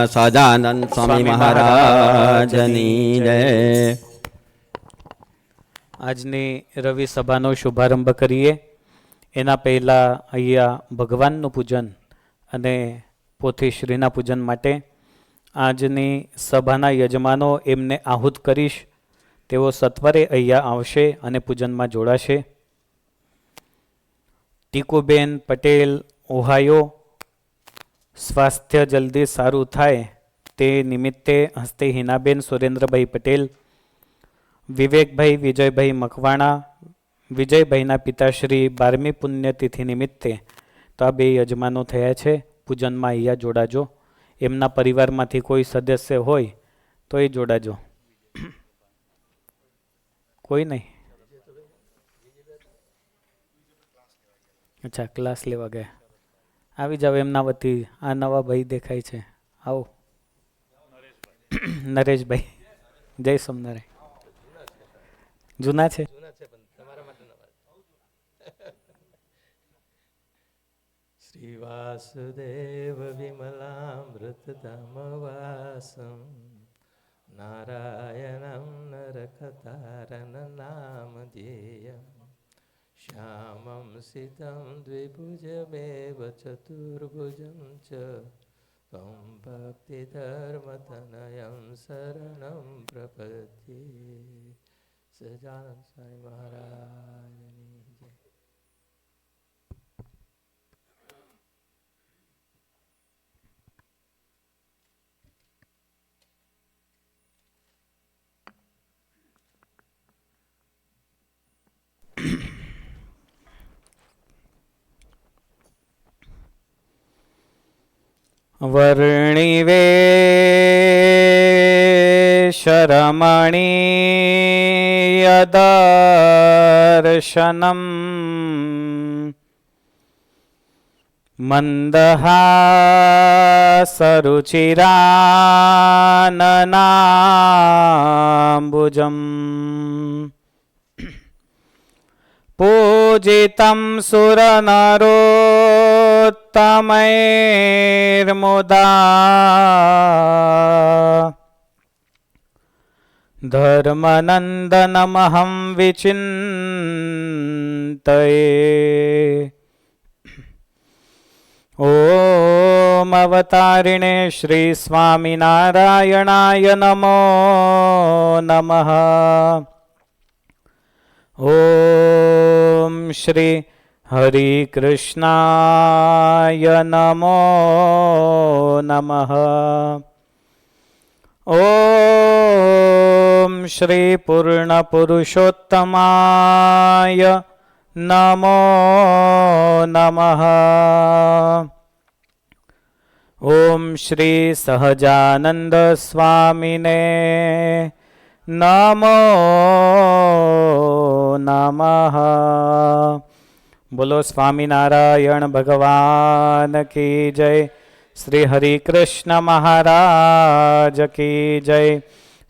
સહજાનંદ સ્વામી મહારાજની જય. આજની રવિ સભાનો શુભારંભ કરીએ. એના પહેલાં અહીંયા ભગવાનનું પૂજન અને પોથી શ્રીના પૂજન માટે આજની સભાના યજમાનો એમને આહુત કરીશ. તેઓ સત્વરે અહીંયા આવશે અને પૂજનમાં જોડાશે. ટીકુબેન પટેલ, ઓહાયો. સ્વાસ્થ્ય જલ્દી સારું થાય તે નિમિત્તે હસ્તે હિનાબેન સુરેન્દ્રભાઈ પટેલ, વિવેકભાઈ વિજયભાઈ મકવાણા, વિજયભાઈના પિતાશ્રી 12મી પુણ્યતિથિ નિમિત્તે તો આ બે યજમાનો થયા છે. પૂજનમાં અહીંયા જોડાજો. એમના પરિવારમાંથી કોઈ સદસ્ય હોય તો એ જોડાજો. કોઈ નહીં? અચ્છા, ક્લાસ લેવા ગયા. આવી જાવ એમના વતી. આ નવા ભાઈ દેખાય છે, આવો. નરેશભાઈ, જય સોમનારાયણ. જૂના છે? શ્રી વાસુદેવ વિમલામૃતધમવાસમ નારાયણમ નરકતારન નામ ધ્યેયમ શ્યામં સિતં દ્વિભુજમેવ ચતુર્ભુજં ચ ત્વં ભક્તિધર્મતનયં શરણં પ્રપદ્યે. સહજાનંદ સ્વામી મહારાજની જય. વર્ણિવેશરમણીયદર્શનમ મંદહાસરુચિરાનનાંબુજમ પૂજિतं સુરનરોત્તમૈર્મુદા ધર્મનંદનમહં વિચિંતયે. ઓમ અવતારિણે શ્રી સ્વામિનારાયણાય નમો નમઃ. ઓમ શ્રી હરિકૃષ્ણાય નમો નમઃ. ઓમ શ્રી પૂર્ણપુરુષોત્તમાય નમો નમઃ. ઓમ શ્રી સહજાનંદ સ્વામિને નમો નમઃ. બોલો સ્વામિનારાયણ ભગવાન કી જય. શ્રી હરિકૃષ્ણ મહારાજ કી જય.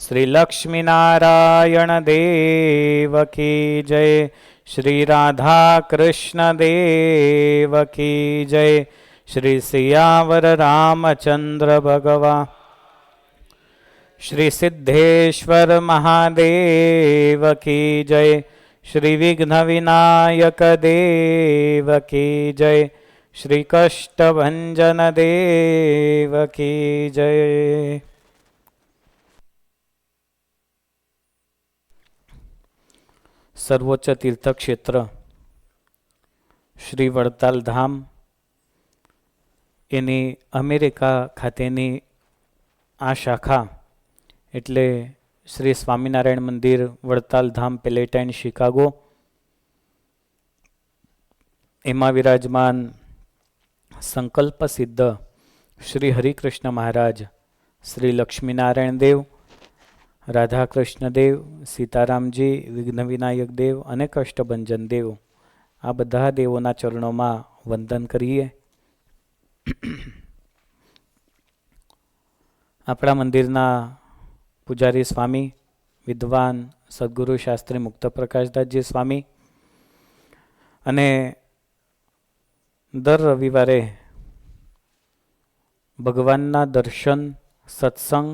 શ્રી લક્ષ્મીનારાયણ દેવ કી જય. શ્રી રાધા કૃષ્ણ દેવ કી જય. શ્રી સિયાવર રામચંદ્ર ભગવાન. શ્રી સિદ્ધેશ્વર મહાદેવ કી જય. શ્રી વિઘ્ન વિનાયક દેવ કી જય. શ્રી કષ્ટભંજન દેવ કી જય. સર્વોચ્ચ તીર્થક્ષેત્ર શ્રી વડતાલ ધામ, એની અમેરિકા ખાતેની આ શાખા એટલે શ્રી સ્વામિનારાયણ મંદિર વડતાલ ધામ પેલેટાઇન શિકાગો, એમાં વિરાજમાન સંકલ્પ સિદ્ધ શ્રી હરિકૃષ્ણ મહારાજ, શ્રી લક્ષ્મીનારાયણ દેવ, રાધાકૃષ્ણ દેવ, સીતારામજી, વિઘ્ન વિનાયક દેવ અને કષ્ટભંજન દેવ, આ બધા દેવોના ચરણોમાં વંદન કરીએ. આપણા મંદિરના પૂજારી સ્વામી વિદ્વાન સદગુરુ શાસ્ત્રી મુક્ત પ્રકાશદાસજી સ્વામી અને દર રવિવારે ભગવાનના દર્શન, સત્સંગ,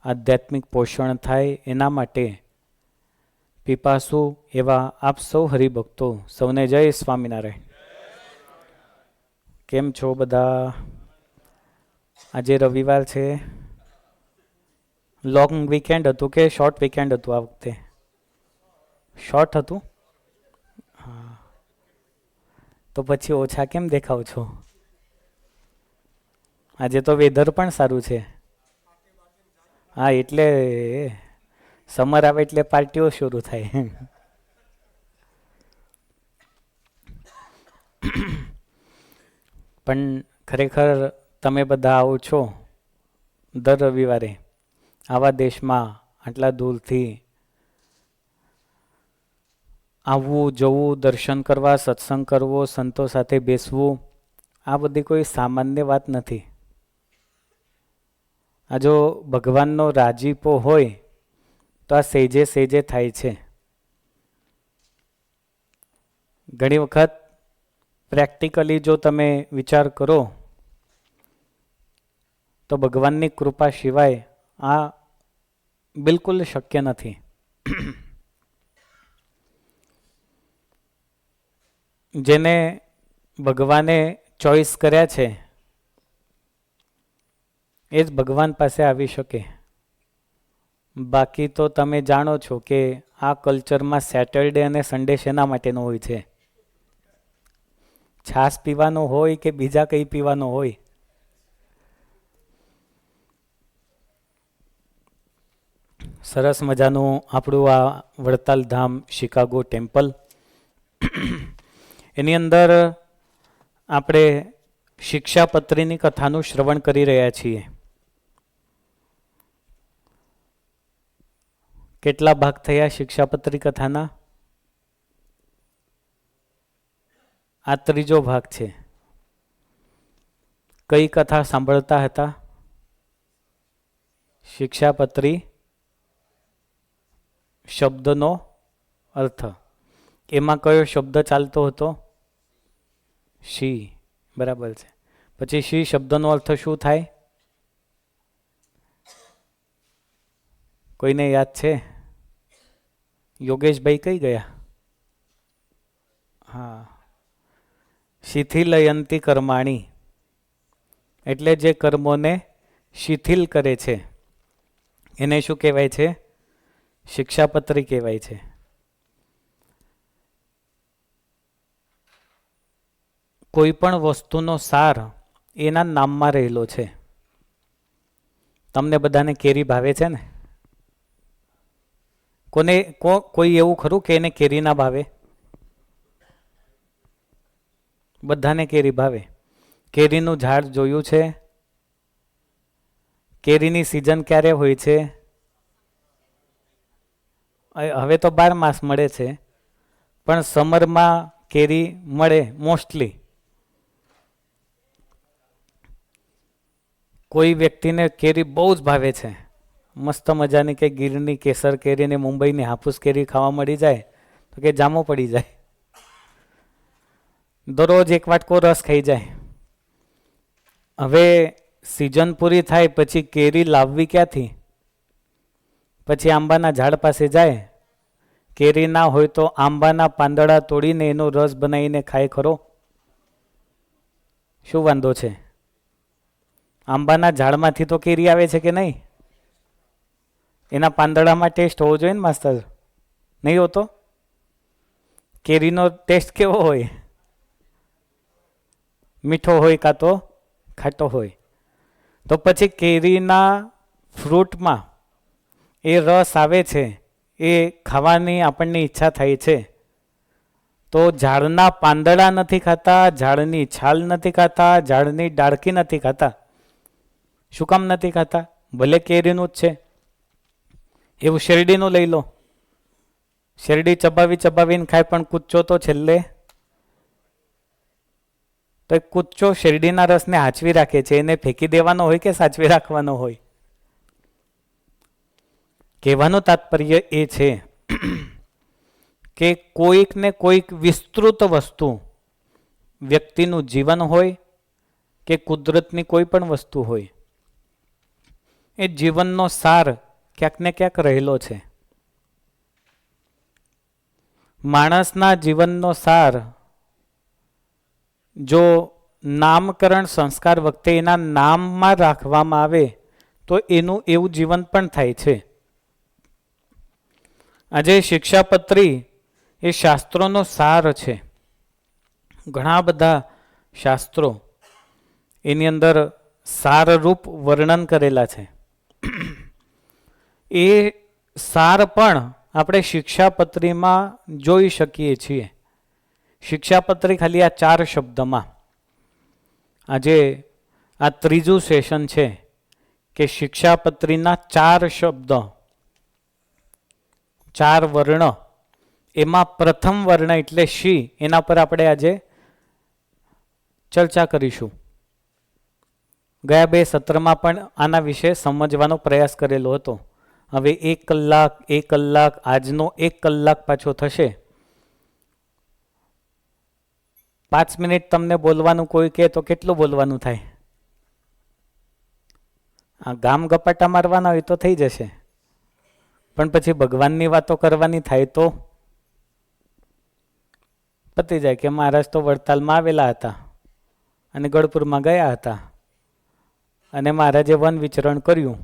આધ્યાત્મિક પોષણ થાય એના માટે પીપાસુ એવા આપ સૌ હરિભક્તો સૌને જય સ્વામિનારાયણ. કેમ છો બધા? આજે રવિવાર છે. લોંગ વીકેન્ડ હતું કે શોર્ટ વીકેન્ડ હતું આ વખતે? શોર્ટ હતું. હા, તો પછી ઓછા કેમ દેખાવ છો? આજે તો વેધર પણ સારું છે. હા, એટલે સમર આવે એટલે પાર્ટીઓ શરૂ થાય. પણ ખરેખર તમે બધા આવો છો દર રવિવારે આવા દેશમાં આટલા દૂરથી આવવું, જવું, દર્શન કરવા, સત્સંગ કરવો, સંતો સાથે બેસવું, આ બધી કોઈ સામાન્ય વાત નથી. આ જો ભગવાનનો રાજીપો હોય તો આ સેજે સેજે થાય છે. ઘણી વખત પ્રેક્ટિકલી જો તમે વિચાર કરો તો ભગવાનની કૃપા સિવાય આ બિલકુલ શક્ય નથી. જેને ભગવાને ચોઈસ કર્યા છે એ જ ભગવાન પાસે આવી શકે. બાકી તો તમે જાણો છો કે આ કલ્ચરમાં સેટરડે અને સન્ડે શેના માટેનો હોય છે? છાશ પીવાનો હોય કે બીજા કંઈ પીવાનો હોય? સરસ મજાનું આપણું આ વડતાલ ધામ શિકાગો ટેમ્પલ, એની અંદર આપણે શિક્ષાપત્રીની કથાનું શ્રવણ કરી રહ્યા છીએ. કેટલા ભાગ થયા શિક્ષાપત્રી કથાના? આ ત્રીજો ભાગ છે. કઈ કથા સાંભળતા હતા? શિક્ષાપત્રી શબ્દનો અર્થ. એમાં કયો શબ્દ ચાલતો હતો? શી. બરાબર છે. પછી શી શબ્દનો અર્થ શું થાય? કોઈને યાદ છે? યોગેશભાઈ કઈ ગયા? હા, શિથિલયંતી કર્માણી, એટલે જે કર્મોને શિથિલ કરે છે એને શું કહેવાય છે? શિક્ષાપત્રી કહેવાય છે. કોઈ પણ વસ્તુનો સાર એના નામમાં રહેલો છે. તમને બધાને કેરી ભાવે છે ને? કોઈ એવું ખરું કે એને કેરી ના ભાવે? બધાને કેરી ભાવે. કેરીનું ઝાડ જોયું છે? કેરીની સિઝન ક્યારે હોય છે? હવે તો 12 માસ મળે છે, પણ સમરમાં કેરી મળે મોસ્ટલી. કોઈ વ્યક્તિને કેરી બહુ જ ભાવે છે, મસ્ત મજાની કે ગીરની કેસર કેરી ને મુંબઈની હાફૂસ કેરી ખાવા મળી જાય તો કે જામો પડી જાય. દરરોજ એક વાટકો રસ ખાઈ જાય. હવે સિઝન પૂરી થાય પછી કેરી લાવવી ક્યાંથી? પછી આંબાના ઝાડ પાસે જાય. કેરી ના હોય તો આંબાના પાંદડા તોડીને એનો રસ બનાવીને ખાય ખરો? શું વાંધો છે? આંબાના ઝાડમાંથી તો કેરી આવે છે કે નહીં? એના પાંદડામાં ટેસ્ટ હોવો જોઈએ ને માસ્તર? નહીં હોતો? કેરીનો ટેસ્ટ કેવો હોય? મીઠો હોય કાં તો ખાટો હોય. તો પછી કેરીના ફ્રૂટમાં એ રસ આવે છે, એ ખાવાની આપણને ઈચ્છા થાય છે. તો ઝાડના પાંદડા નથી ખાતા, ઝાડની છાલ નથી ખાતા, ઝાડની ડાળખી નથી ખાતા. શું કામ નથી ખાતા? ભલે કેરીનું જ છે. એવું શેરડીનું લઈ લો. શેરડી ચબાવીને ખાય પણ કૂચો તો છેલ્લે, તો એ કૂચો શેરડીના રસને હાચવી રાખે છે. એને ફેંકી દેવાનો હોય કે સાચવી રાખવાનો હોય? કહેવાનું તાત્પર્ય એ છે કે કોઈક ને કોઈક વિસ્તૃત વસ્તુ, વ્યક્તિનું જીવન હોય કે કુદરતની કોઈ પણ વસ્તુ હોય, એ જીવનનો સાર ક્યાંક ને ક્યાંક રહેલો છે. માણસના જીવનનો સાર જો નામકરણ સંસ્કાર વખતે એના નામમાં રાખવામાં આવે તો એનું એવું જીવન પણ થાય છે. આજે શિક્ષાપત્રી એ શાસ્ત્રોનો સાર છે. ઘણા બધા શાસ્ત્રો એની અંદર સારરૂપ વર્ણન કરેલા છે. એ સાર પણ આપણે શિક્ષાપત્રીમાં જોઈ શકીએ છીએ. શિક્ષાપત્રી ખાલી આ 4 શબ્દમાં. આજે આ ત્રીજું સેશન છે કે શિક્ષાપત્રીના 4 શબ્દ, 4 વર્ણ, એમાં પ્રથમ વર્ણ એટલે શી, એના પર આપણે આજે ચર્ચા કરીશું. ગયા 2 સત્રમાં પણ આના વિશે સમજવાનો પ્રયાસ કરેલો હતો. હવે 1 કલાક આજનો 1 કલાક પાછો થશે. 5 મિનિટ તમને બોલવાનું કોઈ કહે તો કેટલું બોલવાનું થાય? આ ગામ ગપાટા મારવાના હોય તો થઈ જશે, પણ પછી ભગવાનની વાતો કરવાની થાય તો પતી જાય કે મહારાજ તો વડતાલમાં આવેલા હતા અને ગઢપુરમાં ગયા હતા અને મહારાજે વન વિચરણ કર્યું.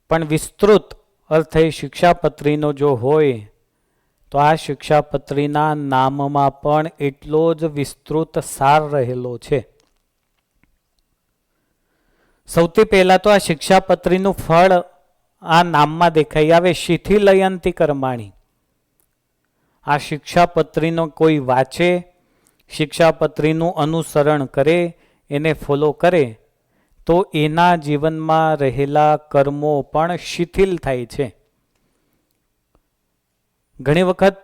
પણ વિસ્તૃત અર્થ એ શિક્ષાપત્રીનો જો હોય તો આ શિક્ષાપત્રીના નામમાં પણ એટલો જ વિસ્તૃત સાર રહેલો છે. સૌથી પહેલા તો આ શિક્ષાપત્રીનું ફળ આ નામમાં દેખાઈ આવે, શિથિલયંતી કર્માણી. આ શિક્ષાપત્રીનો કોઈ વાંચે, શિક્ષાપત્રીનું અનુસરણ કરે, એને ફોલો કરે તો એના જીવનમાં રહેલા કર્મો પણ શિથિલ થાય છે. ઘણી વખત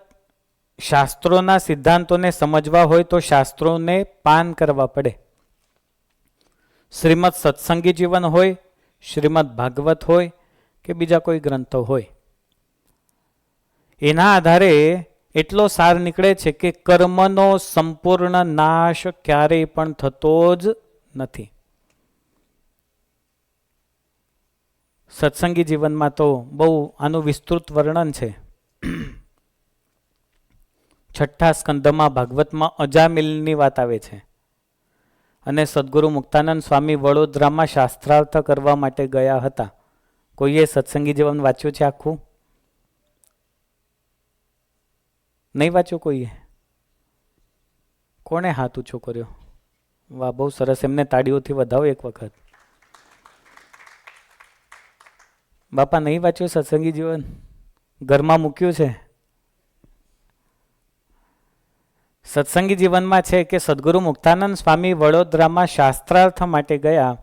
શાસ્ત્રોના સિદ્ધાંતોને સમજવા હોય તો શાસ્ત્રોને પાન કરવા પડે. શ્રીમદ સત્સંગી જીવન હોય, શ્રીમદ ભાગવત હોય કે બીજા કોઈ ગ્રંથો હોય, એના આધારે એટલો સાર નીકળે છે કે કર્મનો સંપૂર્ણ નાશ ક્યારેય પણ થતો જ નથી. સત્સંગી જીવનમાં તો બહુ આનું વિસ્તૃત વર્ણન છે. 6ઠ્ઠા સ્કંદમાં ભાગવતમાં અજામિલની વાત આવે છે અને સદગુરુ મુક્તાનંદ સ્વામી વડોદરામાં શાસ્ત્રાર્થ કરવા માટે ગયા હતા. કોઈએ સત્સંગી જીવન વાંચ્યું છે આખું? નહીં વાંચ્યું કોઈએ? કોણે હાથ ઊંચો કર્યો? વાહ, બહુ સરસ. એમને તાળીઓથી વધાવો એક વખત. બાપા નહીં વાંચ્યું સત્સંગી જીવન? ઘરમાં મૂક્યું છે? સત્સંગી જીવનમાં છે કે સદગુરુ મુક્તાનંદ સ્વામી વડોદરામાં શાસ્ત્રાર્થ માટે ગયા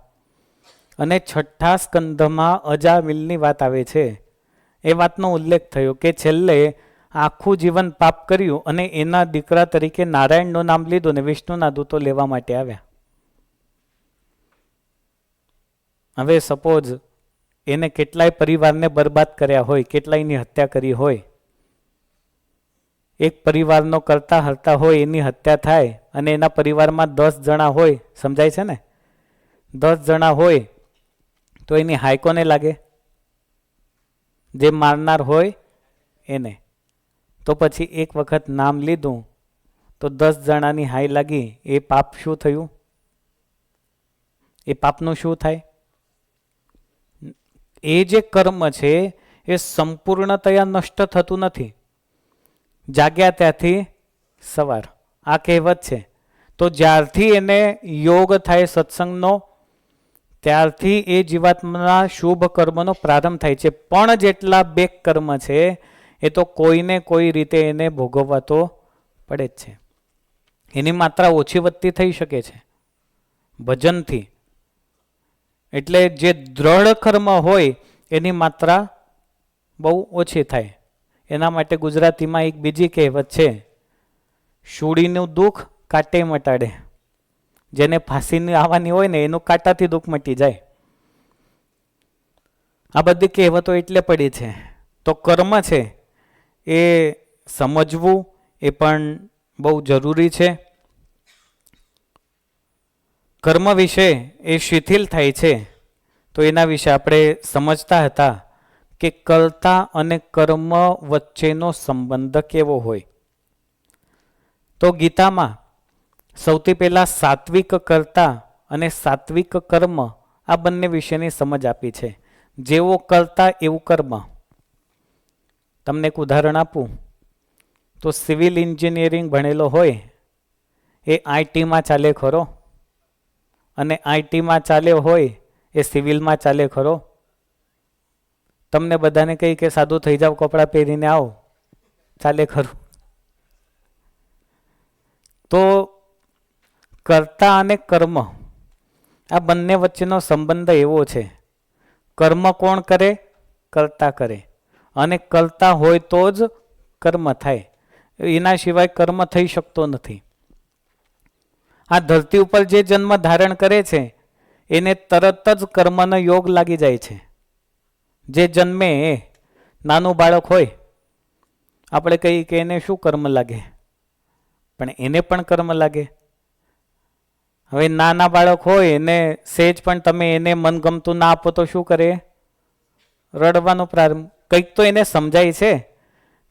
અને 6ઠ્ઠા સ્કંધમાં અજામિલની વાત આવે છે. એ વાતનો ઉલ્લેખ થયો કે છેલ્લે આખું જીવન પાપ કર્યું અને એના દીકરા તરીકે નારાયણનું નામ લીધું ને વિષ્ણુના દૂતો લેવા માટે આવ્યા. હવે સપોઝ એને કેટલાય પરિવારને બરબાદ કર્યા હોય, કેટલાયની હત્યા કરી હોય, એક પરિવારનો કરતા હરતા હોય એની હત્યા થાય અને એના પરિવારમાં 10 જણા હોય, સમજાય છે ને? 10 જણા હોય તો એની હાય કોને લાગે? જે મારનાર હોય એને. તો પછી એક વખત નામ લીધું તો 10 જણાની હાય લાગી, એ પાપ શું થયું? એ પાપનું શું થાય? એ જે કર્મ છે એ સંપૂર્ણતયા નષ્ટ થતું નથી. જાગ્યા ત્યાંથી સવાર, આ કહેવત છે. તો જ્યારથી એને યોગ થાય સત્સંગનો, ત્યારથી એ જીવાત્માના શુભ કર્મનો પ્રારંભ થાય છે. પણ જેટલા બેક કર્મ છે એ તો કોઈને કોઈ રીતે એને ભોગવવા તો પડે જ છે. એની માત્રા ઓછી વધતી થઈ શકે છે ભજનથી. એટલે જે દ્રઢ કર્મ હોય એની માત્રા બહુ ઓછી થાય. એના માટે ગુજરાતીમાં એક બીજી કહેવત છે, શૂળીનું દુઃખ કાંટે મટાડે. જેને ફાંસીની આવવાની હોય ને એનું કાંટાથી દુઃખ મટી જાય. આ બધી કહેવતો એટલે પડી છે. તો કર્મ છે એ સમજવું એ પણ બહુ જરૂરી છે. કર્મ વિશે એ શિથિલ થાય છે, તો એના વિશે આપણે સમજતા હતા કે કર્તા અને કર્મ વચ્ચેનો સંબંધ કેવો હોય. તો ગીતામાં સૌથી પહેલા સાત્વિક કર્તા અને સાત્વિક કર્મ આ બંને વિશેની સમજ આપી છે. જેવો કર્તા એવું કર્મ. તમને એક ઉદાહરણ આપું તો સિવિલ એન્જિનિયરિંગ ભણેલો હોય એ આઈટીમાં ચાલે ખરો? અને આઈટીમાં ચાલ્યો હોય એ સિવિલમાં ચાલે ખરો? તમને બધાને કહી કે સાદું થઈ જાવ, કપડાં પહેરીને આવો, ચાલે ખરું? તો કર્તા અને કર્મ આ બંને વચ્ચેનો સંબંધ એવો છે. કર્મ કોણ કરે? કર્તા કરે. અને કર્તા હોય તો જ કર્મ થાય, એના સિવાય કર્મ થઈ શકતો નથી. આ ધરતી ઉપર જે જન્મ ધારણ કરે છે એને તરત જ કર્મનો યોગ લાગી જાય છે. જે જન્મે એ નાનું બાળક હોય, આપણે કહીએ કે એને શું કર્મ લાગે, પણ એને પણ કર્મ લાગે. હવે નાના બાળક હોય એને સહેજ પણ તમે એને મનગમતું ના આપો તો શું કરે? રડવાનો પ્રારંભ. કંઈક તો એને સમજાય છે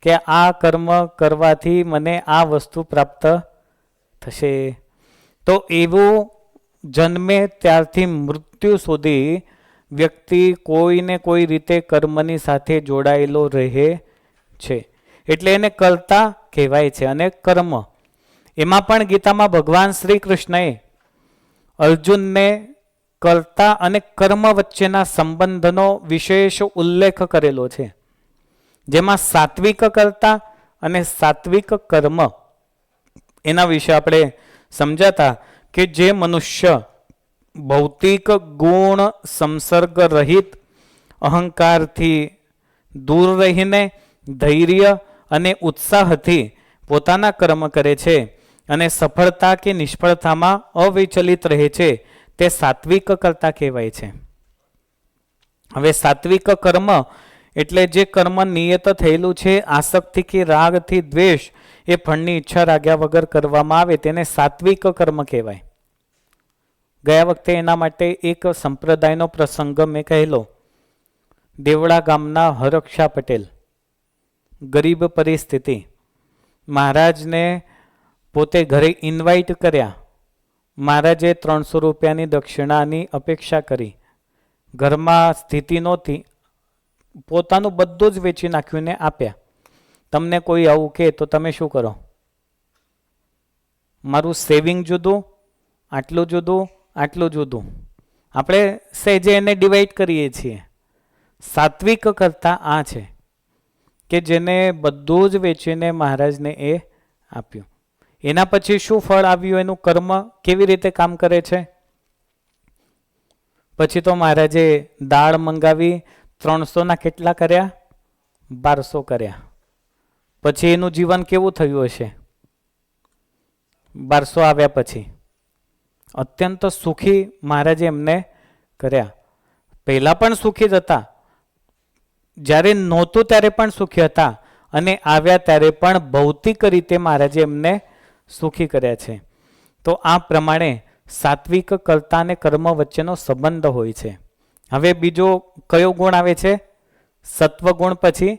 કે આ કર્મ કરવાથી મને આ વસ્તુ પ્રાપ્ત થશે. તો એવું જન્મે ત્યારથી મૃત્યુ સુધી વ્યક્તિ કોઈને કોઈ રીતે કર્મની સાથે જોડાયેલો રહે છે. એટલે એને કર્તા કહેવાય છે. અને કર્મ એમાં પણ ગીતામાં ભગવાન શ્રી કૃષ્ણએ અર્જુનને કર્તા અને કર્મ વચ્ચેના સંબંધનો વિશેષ ઉલ્લેખ કરેલો છે, જેમાં સાત્વિક કર્તા અને સાત્વિક કર્મ એના વિશે આપણે સમજાતા કે જે મનુષ્ય ભૌતિક ગુણ સંસર્ગ રહિત અહંકારથી દૂર રહીને ધૈર્ય અને ઉત્સાહથી પોતાના કર્મ કરે છે અને સફળતા કે નિષ્ફળતામાં અવિચલિત રહે છે, તે સાત્વિક કર્તા કહેવાય છે. હવે સાત્વિક કર્મ એટલે જે કર્મ નિયત થયેલું છે આસક્તિ કે રાગથી દ્વેષ એ ફળની ઈચ્છા રાગ્યા વગર કરવામાં આવે તેને સાત્વિક કર્મ કહેવાય. ગયા વખતે એના માટે એક સંપ્રદાયનો પ્રસંગ મેં કહેલો. દેવડા ગામના હરક્ષા પટેલ, ગરીબ પરિસ્થિતિ, મહારાજને પોતે ઘરે ઇન્વાઇટ કર્યા. મહારાજે 300 રૂપિયાની દક્ષિણાની અપેક્ષા કરી. ઘરમાં સ્થિતિ નહોતી, પોતાનું બધું જ વેચી નાખ્યું ને આપ્યા. તમને કોઈ આવું કહે તો તમે શું કરો? મારું સેવિંગ જુદું, આટલું જુદું, આટલું જુદું. આપણે સહેજે એને ડિવાઈડ કરીએ છીએ. સાત્વિક કરતા આ છે કે જેને બધું જ વેચીને મહારાજને એ આપ્યું. એના પછી શું ફળ આવ્યું? એનું કર્મ કેવી રીતે કામ કરે છે? પછી તો મહારાજે દાળ મંગાવી, 300ના કેટલા કર્યા? 1200 કર્યા. પછી એનું જીવન કેવું થયું હશે? 1200 આવ્યા પછી અત્યંત સુખી મહારાજે એમને કર્યા. પહેલા પણ સુખી જ હતા, જ્યારે નહોતું ત્યારે પણ સુખી હતા, અને આવ્યા ત્યારે પણ ભૌતિક રીતે મહારાજે એમને સુખી કર્યા છે. તો આ પ્રમાણે સાત્વિક કર્તા અને કર્મ વચ્ચેનો સંબંધ હોય છે. હવે બીજો કયો ગુણ આવે છે? સત્વગુણ પછી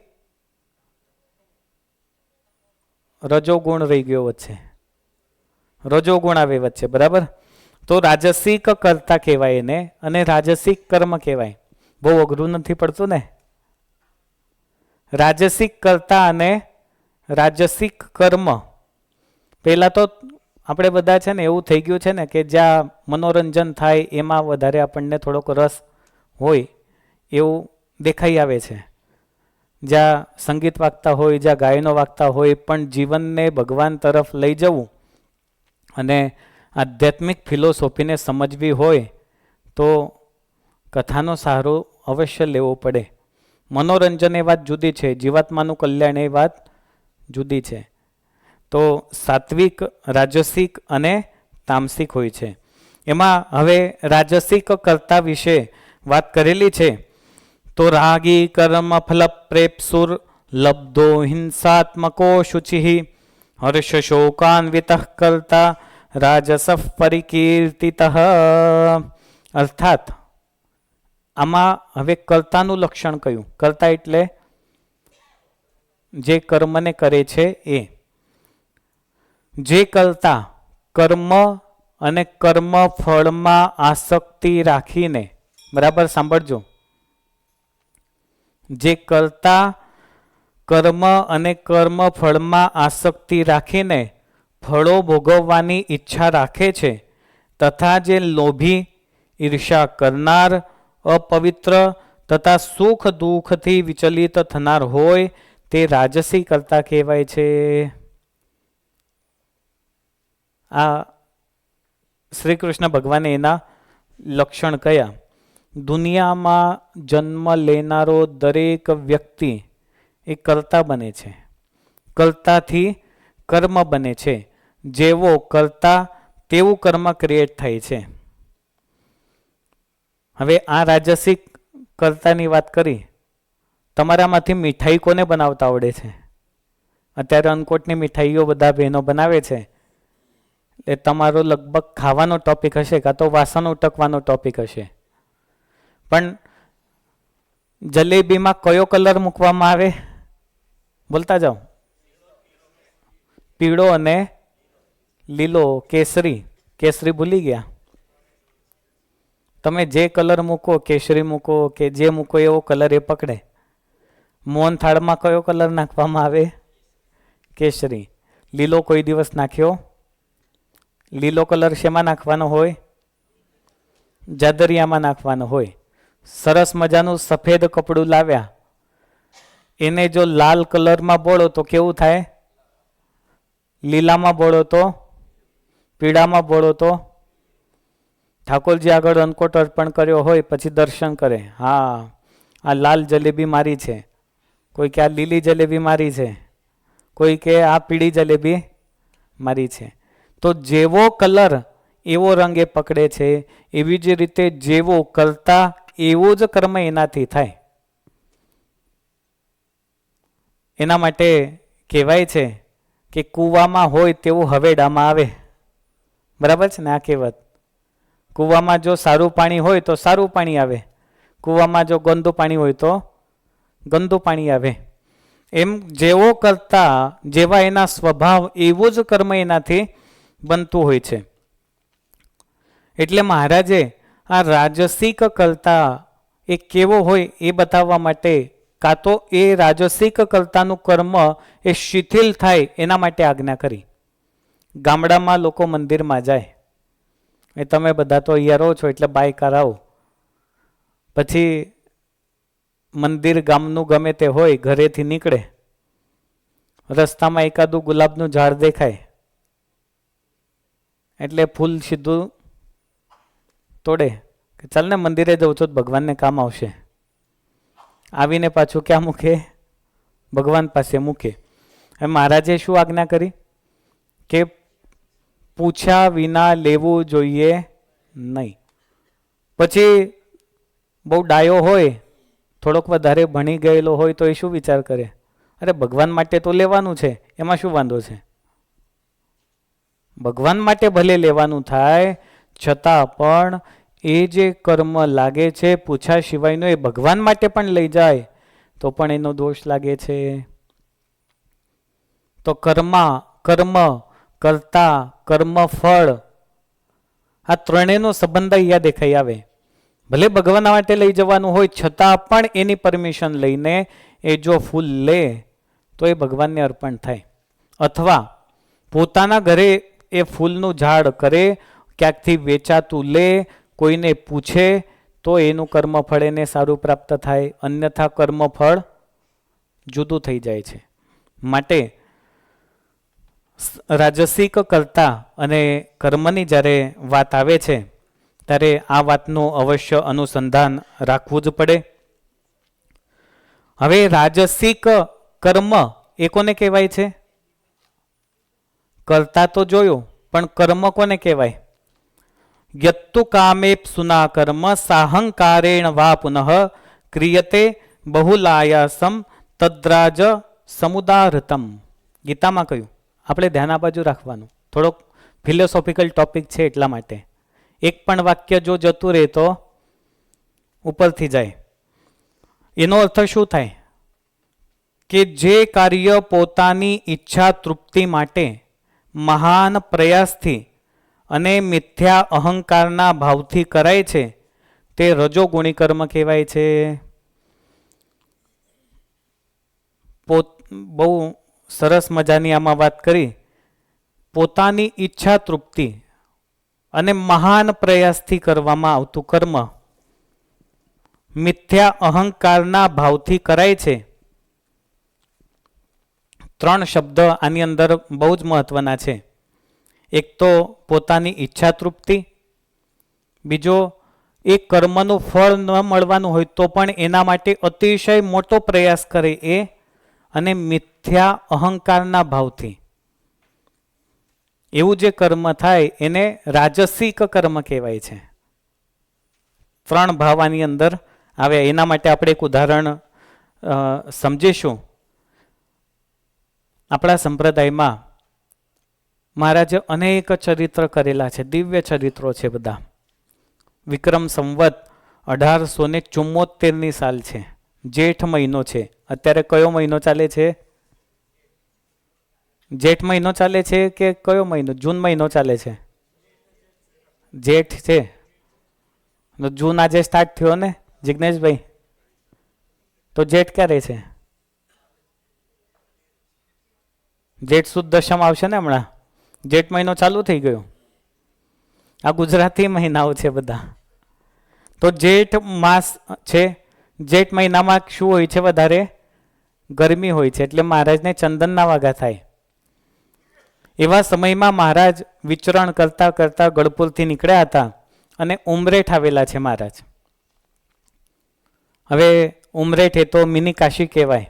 રજોગુણ રહી ગયો વચ્ચે. રજોગુણ આવે વચ્ચે, બરાબર? તો રાજસિક કર્તા કહેવાય એને, અને રાજસિક કર્મ કહેવાય. બહુ અઘરું નથી પડતું ને? રાજસિક કર્તા અને રાજસિક કર્મ. પહેલા તો આપણે બધા છે ને એવું થઈ ગયું છે ને કે જ્યાં મનોરંજન થાય એમાં વધારે આપણને થોડોક રસ હોય એવું દેખાઈ આવે છે. જ્યાં સંગીત વાગતા હોય, જ્યાં ગાયનો વાગતા હોય, પણ જીવનને ભગવાન તરફ લઈ જવું અને આધ્યાત્મિક ફિલોસોફીને સમજવી હોય તો કથાનો સહારો અવશ્ય લેવો પડે. મનોરંજન એ વાત જુદી છે, જીવાત્માનું કલ્યાણ એ વાત જુદી છે. તો સાત્વિક, રાજસિક અને તામસિક હોય છે. એમાં હવે રાજસિક કર્તા વિશે વાત કરેલી છે. તો રાગી કર્મ ફલ પ્રેપસુર લબ્ધો હિંસાત્મકો શુચિ હર્ષ શોકાન્વિત કર્તા રાજસ પરિકીર્તિત, અર્થાત આમાં હવે કર્તાનું લક્ષણ કયું? કર્તા એટલે જે કર્મને કરે છે એ. જે કર્તા કર્મ અને કર્મ ફળમાં આસક્તિ રાખીને, બરાબર સાંભળજો, જે કર્તા કર્મ અને કર્મ ફળમાં આસક્તિ રાખીને ફળો ભોગવવાની ઈચ્છા રાખે છે, તથા જે લોભી, ઈર્ષા કરનાર, અપવિત્ર તથા સુખ દુઃખથી વિચલિત થનાર હોય તે રાજસી કર્તા કહેવાય છે. આ શ્રી કૃષ્ણ ભગવાને એના લક્ષણ કયા? દુનિયામાં જન્મ લેનારો દરેક વ્યક્તિ એ કર્તા બને છે, કર્તાથી કર્મ બને છે. જેવો કર્તા તેવું કર્મ ક્રિએટ થાય છે. હવે આ રાજસિક કર્તાની વાત કરી. તમારામાંથી મીઠાઈ કોને બનાવતા આવડે છે? અત્યારે અનકોટની મીઠાઈઓ બધા બહેનો બનાવે છે. એ તમારો લગભગ ખાવાનો ટોપિક હશે કાં તો વાસણ ઉટકવાનો ટોપિક હશે. પણ જલેબીમાં કયો કલર મૂકવામાં આવે? બોલતા જાઓ. પીળો અને લીલો, કેસરી. કેસરી ભૂલી ગયા? તમે જે કલર મૂકો, કેસરી મૂકો કે જે મૂકો એવો કલર એ પકડે. મોહન થાળમાં કયો કલર નાખવામાં આવે? કેસરી. લીલો કોઈ દિવસ નાખ્યો? લીલો કલર શેમાં નાખવાનો હોય? જાદરિયામાં નાખવાનો હોય. સરસ મજાનું સફેદ કપડું લાવ્યા, એને જો લાલ કલરમાં બોળો તો કેવું થાય? લીલામાં બોળો તો? પીળામાં બોળો તો? ઠાકોરજી આગળ અન્નકોટ અર્પણ કર્યો હોય પછી દર્શન કરે, હા આ લાલ જલેબી મારી છે, કોઈ કે આ લીલી જલેબી મારી છે, કોઈ કે આ પીળી જલેબી મારી છે. તો જેવો કલર એવો રંગ એ પકડે છે. એવી જ રીતે જેવો કરતા એવું જ કર્મ એનાથી થાય. એના માટે કહેવાય છે કે કૂવામાં હોય તેવું હવેડામાં આવે. બરાબર છે ને આ કહેવત? કૂવામાં જો સારું પાણી હોય તો સારું પાણી આવે, કૂવામાં જો ગંદુ પાણી હોય તો ગંદુ પાણી આવે. એમ જેવો કરતા જેવા એના સ્વભાવ એવું જ કર્મ એનાથી બનતું હોય છે. એટલે મહારાજે આ રાજસિક કરતા એ કેવો હોય એ બતાવવા માટે કાં તો એ રાજસિક કર્તાનું કર્મ એ શિથિલ થાય એના માટે આજ્ઞા કરી. ગામડામાં લોકો મંદિરમાં જાય, એ તમે બધા તો અહીંયા રહો છો એટલે બાય કાર આવો, પછી મંદિર ગામનું ગમે તે હોય, ઘરેથી નીકળે, રસ્તામાં એકાદું ગુલાબનું ઝાડ દેખાય એટલે ફૂલ સીધું તોડે કે ચાલ ને મંદિરે જવું છું ભગવાનને કામ આવશે. આવીને પાછું ક્યાં મૂકે? ભગવાન પાસે મૂકે. હવે મહારાજે શું આજ્ઞા કરી કે પૂછ્યા વિના લેવું જોઈએ નહીં. પછી બહુ ડાયો હોય, થોડોક વધારે ભણી ગયેલો હોય તો એ શું વિચાર કરે? અરે ભગવાન માટે તો લેવાનું છે, એમાં શું વાંધો છે? ભગવાન માટે ભલે લેવાનું થાય છતાં પણ એ જે કર્મ લાગે છે પૂછ્યા સિવાયનો એ ભગવાન માટે પણ લઈ જાય તો પણ એનો દોષ લાગે છે. તો કર્મ, કર્તા, કર્મ ફળ, આ ત્રણેયનો સંબંધ અહીંયા દેખાઈ આવે. ભલે ભગવાન માટે લઈ જવાનું હોય છતાં પણ એની પરમિશન લઈને એ જો ફૂલ લે તો એ ભગવાનને અર્પણ થાય. અથવા પોતાના ઘરે એ ફૂલનું ઝાડ કરે, ક્યાંકથી વેચાતું લે, કોઈને પૂછે તો એનું કર્મફળ એને સારું પ્રાપ્ત થાય, અન્યથા કર્મફળ જુદું થઈ જાય છે. માટે રાજસિક કર્તા અને કર્મની જ્યારે વાત આવે છે ત્યારે આ વાતનું અવશ્ય અનુસંધાન રાખવું જ પડે. હવે રાજસિક કર્મ એ કોને કહેવાય છે? કર્તા તો જોયું, પણ કર્મ કોને કહેવાય? યત્તુ કામેપ્સુના કર્મ સાહંકારેણ વા પુનઃ ક્રિયતે બહુલાયાસમ તદ્રાજ સમુદાહૃતમ. ગીતામાં કહ્યું, આપણે ધ્યાન આ બાજુ રાખવાનું, થોડોક ફિલોસોફિકલ ટોપિક છે એટલા માટે. એક પણ વાક્ય જો જતું રહે તો ઉપરથી જાય. એનો અર્થ શું થાય કે જે કાર્ય પોતાની ઈચ્છા તૃપ્તિ માટે મહાન પ્રયાસથી અને મિથ્યા અહંકારના ભાવથી કરાય છે તે રજોગુણી કર્મ કહેવાય છે. બહુ સરસ મજાની આમાં વાત કરી. પોતાની ઈચ્છા તૃપ્તિ અને મહાન પ્રયાસથી કરવામાં આવતું કર્મ મિથ્યા અહંકારના ભાવથી કરાય છે. 3 શબ્દ આની અંદર બહુ જ મહત્વના છે. એક તો પોતાની ઈચ્છા તૃપ્તિ, બીજો એ કર્મનું ફળ ન મળવાનું હોય તો પણ એના માટે અતિશય મોટો પ્રયાસ કરે એ, અને મિથ્યા અહંકારના ભાવથી એવું જે કર્મ થાય એને રાજસિક કર્મ કહેવાય છે. 3 ભાવ આની અંદર આવે. એના માટે આપણે એક ઉદાહરણ સમજીશું. આપણા સંપ્રદાયમાં મહારાજે અનેક ચરિત્ર કરેલા છે, દિવ્ય ચરિત્રો છે બધા. વિક્રમ સંવત 1874ની સાલ છે, જેઠ મહિનો છે. અત્યારે કયો મહિનો ચાલે છે? જેઠ મહિનો ચાલે છે કે કયો મહિનો? જૂન મહિનો ચાલે છે. જેઠ છે. જૂન આજે સ્ટાર્ટ થયો ને જિગ્નેશભાઈ? તો જેઠ ક્યારે છે? જેઠ સુદ દશમ આવશે ને હમણાં. જેઠ મહિનો ચાલુ થઈ ગયો. આ ગુજરાતી મહિનાઓ છે બધા. તો જેઠ માસ છે. જેઠ મહિનામાં શું હોય છે? વધારે ગરમી હોય છે, એટલે મહારાજને ચંદનના વાગા થાય. એવા સમયમાં મહારાજ વિચરણ કરતા કરતા ગઢપુરથી નીકળ્યા હતા અને ઉમરેઠ આવેલા છે મહારાજ. હવે ઉમરેઠ એ તો મિની કાશી કહેવાય.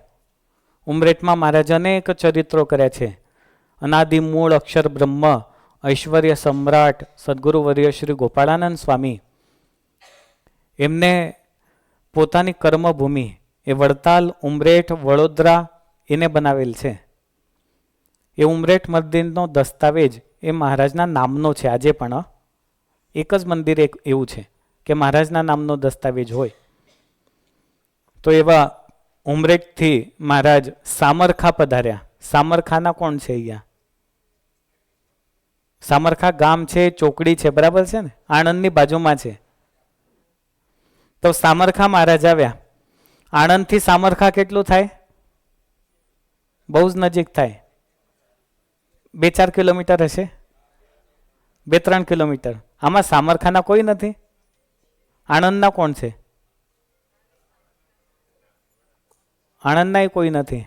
ઉમરેઠમાં મહારાજ અનેક ચરિત્રો કર્યા છે. અનાદિ મૂળ અક્ષર બ્રહ્મ, ઐશ્વર્ય સમ્રાટ સદગુરુવર્ય શ્રી ગોપાળાનંદ સ્વામી, એમને પોતાની કર્મભૂમિ એ વડતાલ, ઉમરેઠ, વડોદરા એને બનાવેલ છે. એ ઉમરેઠ મંદિરનો દસ્તાવેજ એ મહારાજના નામનો છે. આજે પણ એક જ મંદિર એવું છે કે મહારાજના નામનો દસ્તાવેજ હોય. તો એવા ઉમરેઠથી મહારાજ સામરખા પધાર્યા. સામરખાના કોણ છે? અહીંયા સામરખા ગામ છે, ચોકડી છે, બરાબર છે ને? આણંદની બાજુમાં છે. તો સામરખા મહારાજ આવ્યા. આણંદથી સામરખા કેટલું થાય? બહુ જ નજીક થાય. 2-4 કિલોમીટર હશે, 2-3 કિલોમીટર. આમાં સામરખાના કોઈ નથી? આણંદના કોણ છે? આણંદના કોઈ નથી.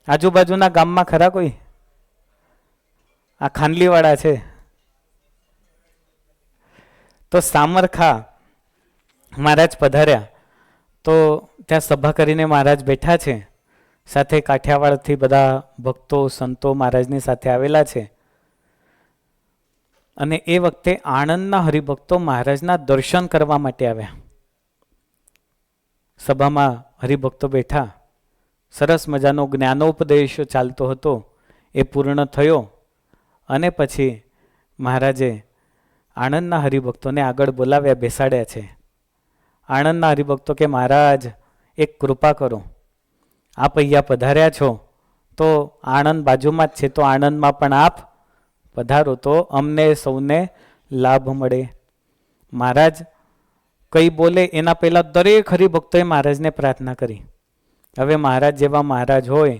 આજુબાજુના ગામમાં ખરા કોઈ? આ ખાનલીવાળા છે. તો સામરખા મહારાજ પધાર્યા. તો ત્યાં સભા કરીને મહારાજ બેઠા છે. સાથે કાઠિયાવાડથી બધા ભક્તો સંતો મહારાજની સાથે આવેલા છે. અને એ વખતે આણંદના હરિભક્તો મહારાજના દર્શન કરવા માટે આવ્યા. સભામાં હરિભક્તો બેઠા. સરસ મજાનો જ્ઞાનોપદેશ ચાલતો હતો. એ પૂર્ણ થયો અને પછી મહારાજે આણંદના હરિભક્તોને આગળ બોલાવ્યા, બેસાડ્યા છે. આણંદના હરિભક્તો કે મહારાજ એક કૃપા કરો, આપ અહીંયા પધાર્યા છો તો આણંદ બાજુમાં જ છે, તો આણંદમાં પણ આપ પધારો તો અમને સૌને લાભ મળે. મહારાજ કઈ બોલે એના પહેલા દરેક હરિભક્તોએ મહારાજને પ્રાર્થના કરી. હવે મહારાજ જેવા મહારાજ હોય,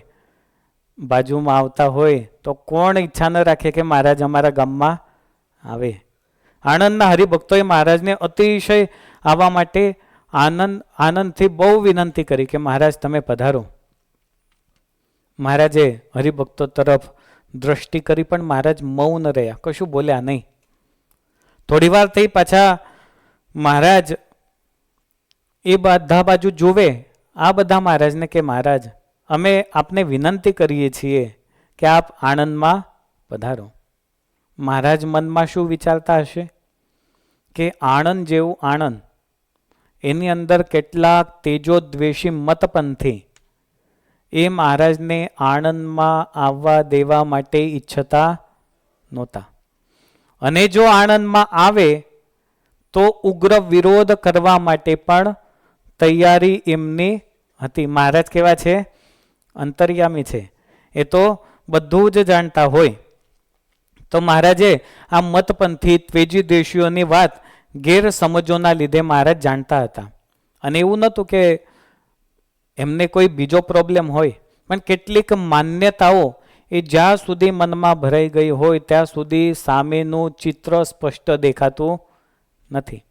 બાજુમાં આવતા હોય તો કોણ ઈચ્છા ન રાખે કે મહારાજ અમારા ગામમાં આવે. આણંદના હરિભક્તોએ મહારાજને અતિશય આવવા માટે આનંદથી બહુ વિનંતી કરી કે મહારાજ તમે પધારો. મહારાજે હરિભક્તો તરફ દ્રષ્ટિ કરી પણ મહારાજ મૌન રહ્યા, કશું બોલ્યા નહીં. થોડી વાર થઈ, પાછા મહારાજ એ બધા બાજુ જુએ. આ બધા મહારાજને કે મહારાજ અમે આપને વિનંતી કરીએ છીએ કે આપ આણંદમાં પધારો. મહારાજ મનમાં શું વિચારતા હશે કે આણંદ જેવું આણંદ, એની અંદર કેટલાક તેજોદ્વેષી મતપંથી એ મહારાજને આણંદમાં આવવા દેવા માટે ઈચ્છતા નહોતા. અને જો આણંદમાં આવે તો ઉગ્ર વિરોધ કરવા માટે પણ તૈયારી એમની હતી. મહારાજ કેવા છે? અંતર્યામી છે. એ તો બધું જ જાણતા હોય. તો મહારાજે આ મતપંથી ત્વેજી દેશીઓની વાત ગેરસમજોના લીધે મહારાજ જાણતા હતા. અને એવું નહોતું કે એમને કોઈ બીજો પ્રોબ્લેમ હોય, પણ કેટલીક માન્યતાઓ એ જ્યાં સુધી મનમાં ભરાઈ ગઈ હોય ત્યાં સુધી સામેનું ચિત્ર સ્પષ્ટ દેખાતું નથી.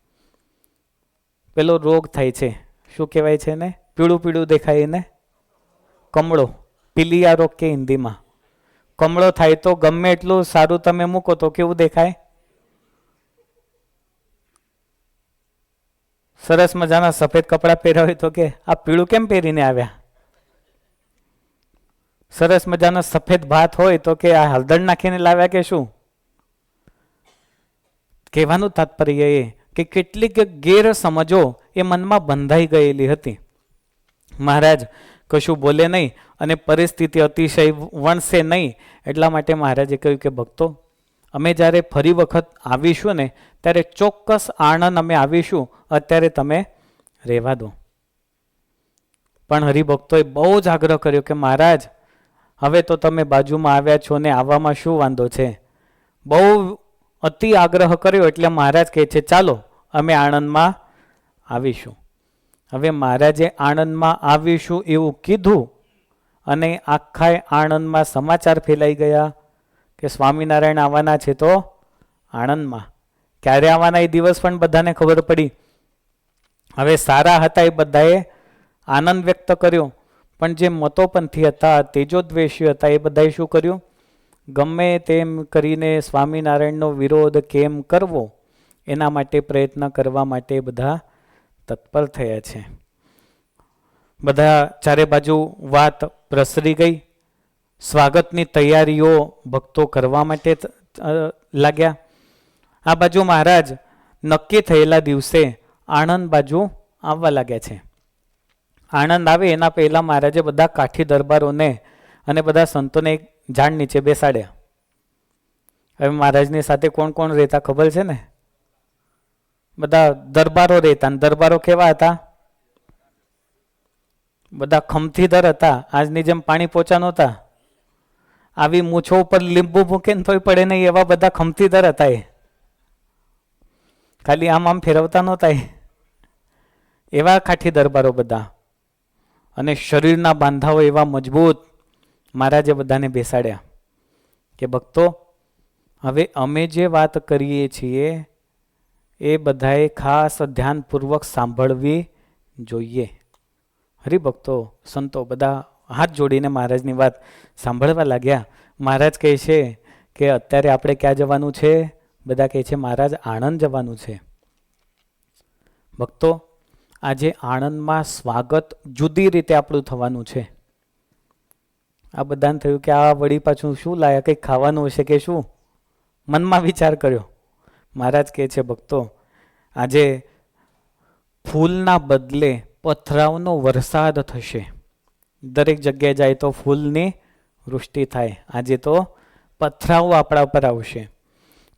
પેલો રોગ થાય છે, શું કહેવાય છે ને? પીળું પીળું દેખાય એને કમળો, પીલિયા રોગ કે હિન્દીમાં. કમળો થાય તો ગમે એટલું સારું તમે મૂકો તો કેવું દેખાય? સરસ મજાના સફેદ કપડાં પહેર્યા હોય તો કે આ પીળું કેમ પહેરીને આવ્યા? સરસ મજાનો સફેદ ભાત હોય તો કે આ હળદર નાખીને લાવ્યા કે શું? કહેવાનું તાત્પર્ય એ કે કેટલીક ગેરસમજો એ મનમાં બંધાઈ ગયેલી હતી. મહારાજ કશું બોલે નહીં અને પરિસ્થિતિ અતિશય વણશે નહીં. એટલા માટે મહારાજે કહ્યું કે ભક્તો, અમે જ્યારે ફરી વખત આવીશું ને ત્યારે ચોક્કસ આણંદ અમે આવીશું, અત્યારે તમે રહેવા દો. પણ હરિભક્તોએ બહુ જ આગ્રહ કર્યો કે મહારાજ હવે તો તમે બાજુમાં આવ્યા છો ને આવવામાં શું વાંધો છે? બહુ અતિ આગ્રહ કર્યો એટલે મહારાજ કહે છે ચાલો અમે આણંદમાં આવીશું. હવે મહારાજે આણંદમાં આવીશું એવું કીધું અને આખા આણંદમાં સમાચાર ફેલાઈ ગયા કે સ્વામિનારાયણ આવવાના છે. તો આણંદમાં ક્યારે આવવાના એ દિવસ પણ બધાને ખબર પડી. હવે સારા હતા એ બધાએ આનંદ વ્યક્ત કર્યો, પણ જે મતોપંથી હતા, તેજોદ્વેષી હતા, એ બધાએ શું કર્યું? ગમે તેમ કરીને સ્વામિનારાયણનો વિરોધ કેમ કરવો એના માટે પ્રયત્ન કરવા માટે બધા તત્પર થયા છે. બધા ચારે બાજુ વાત પ્રસરી ગઈ. સ્વાગતની તૈયારીઓ ભક્તો કરવા માટે લાગ્યા. આ બાજુ મહારાજ નક્કી થયેલા દિવસે આણંદ બાજુ આવવા લાગ્યા છે. આણંદ આવે એના પહેલા મહારાજે બધા કાઠી દરબારોને અને બધા સંતોને એક ઝાડ નીચે બેસાડ્યા. હવે મહારાજની સાથે કોણ કોણ રહેતા ખબર છે ને? બધા દરબારો રહેતા. દરબારો કેવા હતા? બધા ખમતીધર હતા. આજની જેમ પાણી પોચા નહોતા. આવી મૂછો ઉપર લીંબુ મૂકીને તોય પડે નહીં એવા બધા ખમતીધર હતા. એ ખાલી આમ આમ ફેરવતા નહોતા. એવા કાઠી દરબારો બધા. અને શરીરના બાંધાઓ એવા મજબૂત. મહારાજે બધાને બેસાડ્યા કે ભક્તો, હવે અમે જે વાત કરીએ છીએ એ બધાએ ખાસ ધ્યાનપૂર્વક સાંભળવી જોઈએ. હરિભક્તો, સંતો બધા હાથ જોડીને મહારાજની વાત સાંભળવા લાગ્યા. મહારાજ કહે છે કે અત્યારે આપણે ક્યાં જવાનું છે? બધા કહે છે મહારાજ આણંદ જવાનું છે. ભક્તો, આજે આણંદમાં સ્વાગત જુદી રીતે આપણું થવાનું છે. આ બધાને થયું કે આ વળી પાછું શું લાયા, કંઈક ખાવાનું હશે કે શું? મનમાં વિચાર કર્યો. મહારાજ કહે છે ભક્તો, આજે ફૂલના બદલે પથરાવનો વરસાદ થશે. દરેક જગ્યાએ જાય તો ફૂલની વૃષ્ટિ થાય. આજે તો પથરાવો આપણા પર આવશે.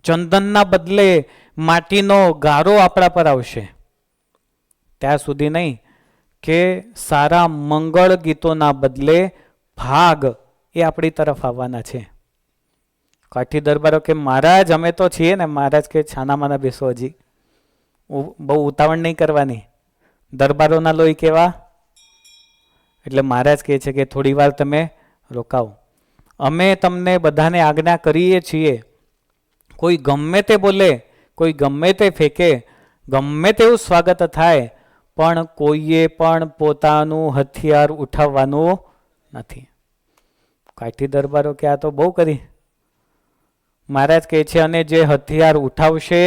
ચંદનના બદલે માટીનો ગારો આપણા પર આવશે. ત્યાં સુધી નહીં કે સારા મંગળ ગીતોના બદલે ભાગ એ આપણી તરફ આવવાના છે. કાઠી દરબારો કે મહારાજ અમે તો છીએ ને. મહારાજ કે છાનામાના બેસો, હજી બહુ ઉતાવળ નહીં કરવાની. દરબારોના લોહી કેવા? એટલે મહારાજ કહે છે કે થોડી વાર તમે રોકાવો. અમે તમને બધાને આજ્ઞા કરીએ છીએ, કોઈ ગમે તે બોલે, કોઈ ગમે તે ફેંકે, ગમે તેવું સ્વાગત થાય, પણ કોઈએ પણ પોતાનું હથિયાર ઉઠાવવાનું નથી. કાઠી દરબારો કે આ તો બહુ કરી. મહારાજ કહે છે અને જે હથિયાર ઉઠાવશે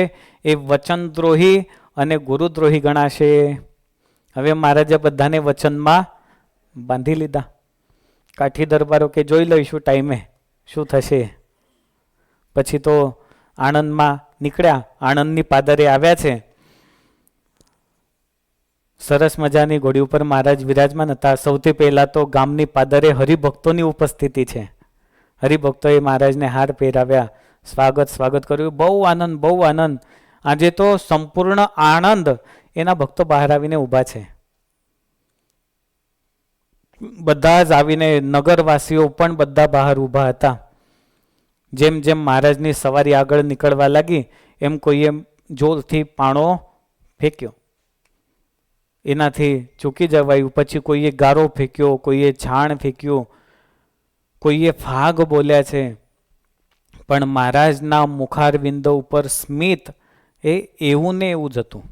એ વચનદ્રોહી અને ગુરુદ્રોહી ગણાશે. હવે મહારાજે બધાને વચનમાં બાંધી લીધા. કાઠી દરબારો કે જોઈ લઈશું ટાઈમે શું થશે. પછી તો આણંદમાં નીકળ્યા. આણંદની પાદરે આવ્યા છે. સરસ મજાની ઘોડી ઉપર મહારાજ વિરાજમાન હતા. સૌથી પહેલા તો ગામની પાદરે હરિભક્તોની ઉપસ્થિતિ છે. હરિભક્તોએ મહારાજને હાર પહેરાવ્યા સ્વાગત કર્યું. બહુ આનંદ. આજે તો સંપૂર્ણ આનંદ એના ભક્તો બહાર આવીને ઊભા છે. બધા જ આવીને નગરવાસીઓ પણ બધા બહાર ઊભા હતા. જેમ જેમ મહારાજની સવારી આગળ નીકળવા લાગી એમ કોઈએ જોરથી પાણો ફેંક્યો, એનાથી ચૂકી જવાયું. પછી કોઈએ ગારો ફેંક્યો, કોઈએ છાણ ફેંક્યું, કોઈએ ફાગ બોલ્યા છે. પણ મહારાજના મુખારવિંદો ઉપર સ્મિત એ એવું ને એવું જ હતું.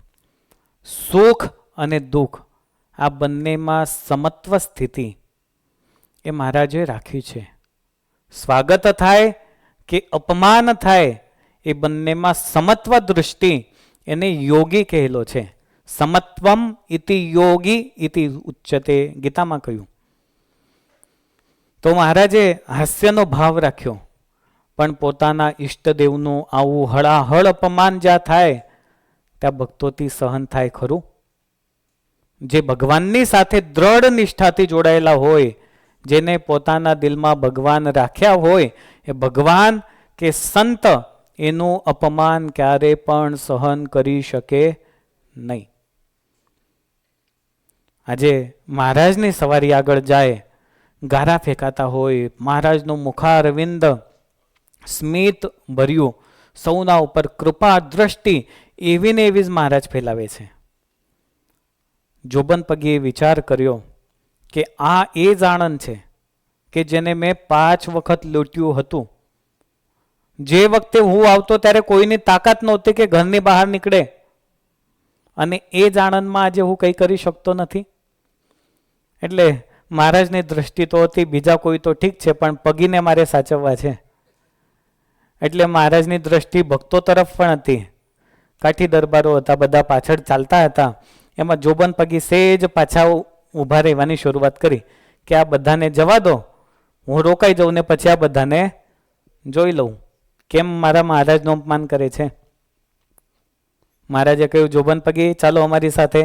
સુખ અને દુઃખ આ બંનેમાં સમત્વ સ્થિતિ એ મહારાજે રાખી છે. સ્વાગત થાય કે અપમાન થાય એ બંનેમાં સમત્વ દૃષ્ટિ એને યોગી કહેલો છે. સમત્વમ ઇતિ યોગી ઇતિ ઉચ્ચતે, ગીતામાં કહ્યું. તો મહારાજે હાસ્યનો ભાવ રાખ્યો, પણ પોતાના ઈષ્ટદેવનું આવું હળાહળ અપમાન જ્યાં થાય ત્યાં ભક્તોથી સહન થાય ખરું? જે ભગવાનની સાથે દ્રઢ નિષ્ઠાથી જોડાયેલા હોય, જેને પોતાના દિલમાં ભગવાન રાખ્યા હોય, એ ભગવાન કે સંત એનું અપમાન ક્યારે પણ સહન કરી શકે નહીં. આજે મહારાજની સવારી આગળ જાય, ગારા ફેંકાતા હોય, મહારાજનું મુખારવિંદ સ્મિત ભર્યું, સૌના ઉપર કૃપા દ્રષ્ટિ એવી ને એવી જ મહારાજ ફેલાવે છે. જોબન પગીએ વિચાર કર્યો કે આ એ જ આણંદ છે કે જેને મેં 5 વખત લૂંટ્યું હતું. જે વખતે હું આવતો ત્યારે કોઈની તાકાત નહોતી કે ઘરની બહાર નીકળે, અને એ જ આણંદમાં આજે હું કંઈ કરી શકતો નથી. એટલે મહારાજની દ્રષ્ટિ તો હતી, બીજા કોઈ તો ઠીક છે, પણ પગીને મારે સાચવવા છે. એટલે મહારાજની દ્રષ્ટિ ભક્તો તરફ પણ હતી. કાઠી દરબારો હતા, બધા પાછળ ચાલતા હતા. એમાં જોબન પગી સેજ પાછા ઊભા રહેવાની શરૂઆત કરી કે આ બધાને જવા દો, હું રોકાઈ જાઉં ને પછી આ બધાને જોઈ લઉં કેમ મારા મહારાજનું અપમાન કરે છે. મહારાજે કહ્યું, જોબન પગી ચાલો અમારી સાથે.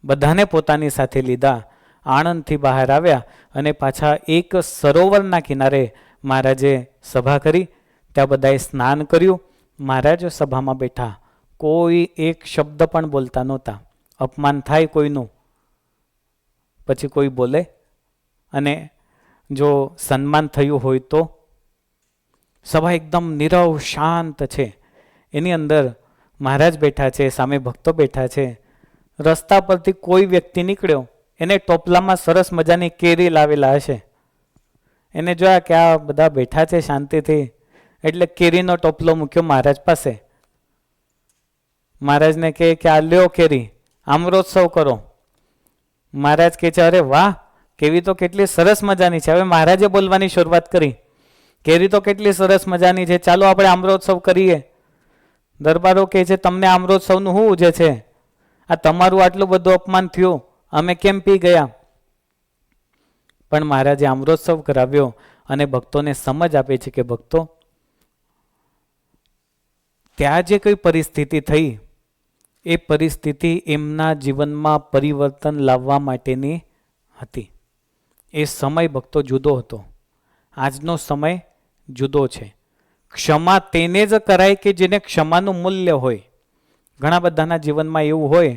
બધાને પોતાની સાથે લીધા, આણંદથી બહાર આવ્યા અને પાછા એક સરોવરના કિનારે મહારાજે સભા કરી. ત્યાં બધાએ સ્નાન કર્યું. મહારાજ સભામાં બેઠા, કોઈ એક શબ્દ પણ બોલતા નહોતા. અપમાન થાય કોઈનું પછી કોઈ બોલે, અને જો સન્માન થયું હોય તો. સભા એકદમ નીરવ શાંત છે. એની અંદર મહારાજ બેઠા છે, સામે ભક્તો બેઠા છે. રસ્તા પરથી કોઈ વ્યક્તિ નીકળ્યો, એને ટોપલામાં સરસ મજાની કેરી લાવેલા હશે. એને જોયા કે આ બધા બેઠા છે શાંતિથી, એટલે કેરીનો ટોપલો મૂક્યો મહારાજ પાસે. મહારાજને કહે કે આ લ્યો કેરી, આમ્રોત્સવ કરો. મહારાજ કહે છે, અરે વાહ, કેવી તો કેટલી સરસ મજાની છે. હવે મહારાજે બોલવાની શરૂઆત કરી, કેરી તો કેટલી સરસ મજાની છે, ચાલો આપણે આમ્રોત્સવ કરીએ. દરબારો કહે છે, તમને આમ્રોત્સવનું શું ઉજે છે? આ તમારું આટલું બધું અપમાન થયું, અમે કેમ પી ગયા? પણ મહારાજે આમ્રોત્સવ કરાવ્યો અને ભક્તોને સમજ આપે છે કે ભક્તો, ત્યાં જે કઈ પરિસ્થિતિ થઈ એ પરિસ્થિતિ એમના જીવનમાં પરિવર્તન લાવવા માટેની હતી. એ સમય ભક્તો જુદો હતો, આજનો સમય જુદો છે. ક્ષમા તેને જ કરાય કે જેને ક્ષમાનું મૂલ્ય હોય. ઘણા બધાના જીવનમાં એવું હોય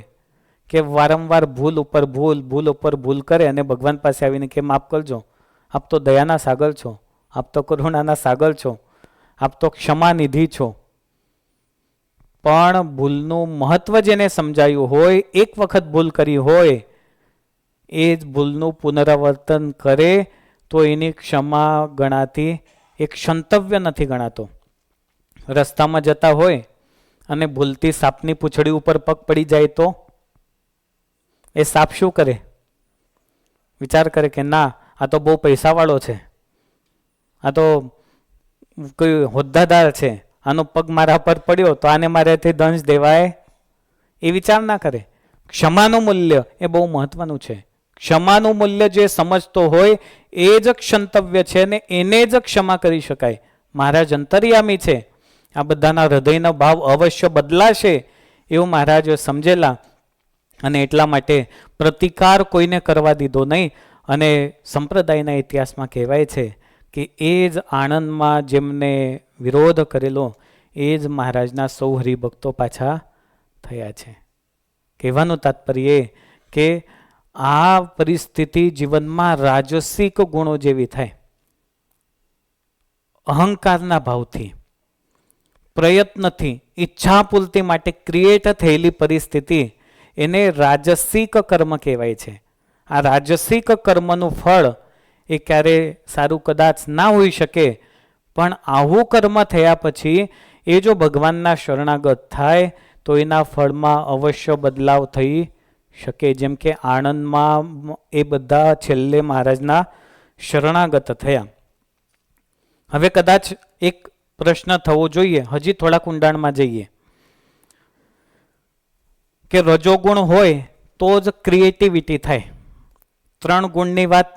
કે વારંવાર ભૂલ ઉપર ભૂલ કરે અને ભગવાન પાસે આવીને કે માફ કરજો, આપ તો દયાના સાગર છો, આપ તો કરુણાના સાગર છો, આપ તો ક્ષમાનિધિ છો. પણ ભૂલનું મહત્વ જેને સમજાયું હોય, એક વખત ભૂલ કરી હોય, એ જ ભૂલનું પુનરાવર્તન કરે તો એની ક્ષમા ગણાતી, એક ક્ષંતવ્ય નથી ગણાતો. રસ્તામાં જતા હોય અને ભૂલથી સાપની પૂંછડી ઉપર પગ પડી જાય તો એ સાપ શું કરે? વિચાર કરે કે ના, આ તો બહુ પૈસાવાળો છે, આ તો કોઈ હોદ્દાદાર છે, આનો પગ મારા પર પડ્યો તો આને મારાથી દંશ દેવાય, એ વિચાર ના કરે. ક્ષમાનું મૂલ્ય એ બહુ મહત્વનું છે. ક્ષમાનું મૂલ્ય જે સમજતો હોય એ જ ક્ષંતવ્ય છે ને એને જ ક્ષમા કરી શકાય. મહારાજ અંતર્યામી છે, આ બધાના હૃદયનો ભાવ અવશ્ય બદલાશે એવું મહારાજ સમજેલા, અને એટલા માટે પ્રતિકાર કોઈને કરવા દીધો નહીં. અને સંપ્રદાયના ઇતિહાસમાં કહેવાય છે કે એ જ આણંદમાં જેમને વિરોધ કરેલો એ જ મહારાજના સૌ હરિભક્તો પાછા થયા છે. કહેવાનું તાત્પર્ય એ કે આ પરિસ્થિતિ જીવનમાં રાજસિક ગુણો જેવી થાય, અહંકારના ભાવથી, પ્રયત્નથી, ઈચ્છા પૂર્તિ માટે ક્રિએટ થયેલી પરિસ્થિતિ એને રાજસિક કર્મ કહેવાય છે. આ રાજસિક કર્મનું ફળ એ ક્યારે સારું કદાચ ના હોઈ શકે, પણ આવું કર્મ થયા પછી એ જો ભગવાનના શરણાગત થાય તો એના ફળમાં અવશ્ય બદલાવ થઈ શકે. જેમ કે આણંદમાં એ બધા છેલ્લે મહારાજના શરણાગત થયા. હવે કદાચ એક પ્રશ્ન થવો જોઈએ, હજી થોડાક ઊંડાણમાં જઈએ, કે રજોગુણ હોય તો જ ક્રિએટિવિટી થાય. 3 ગુણની વાત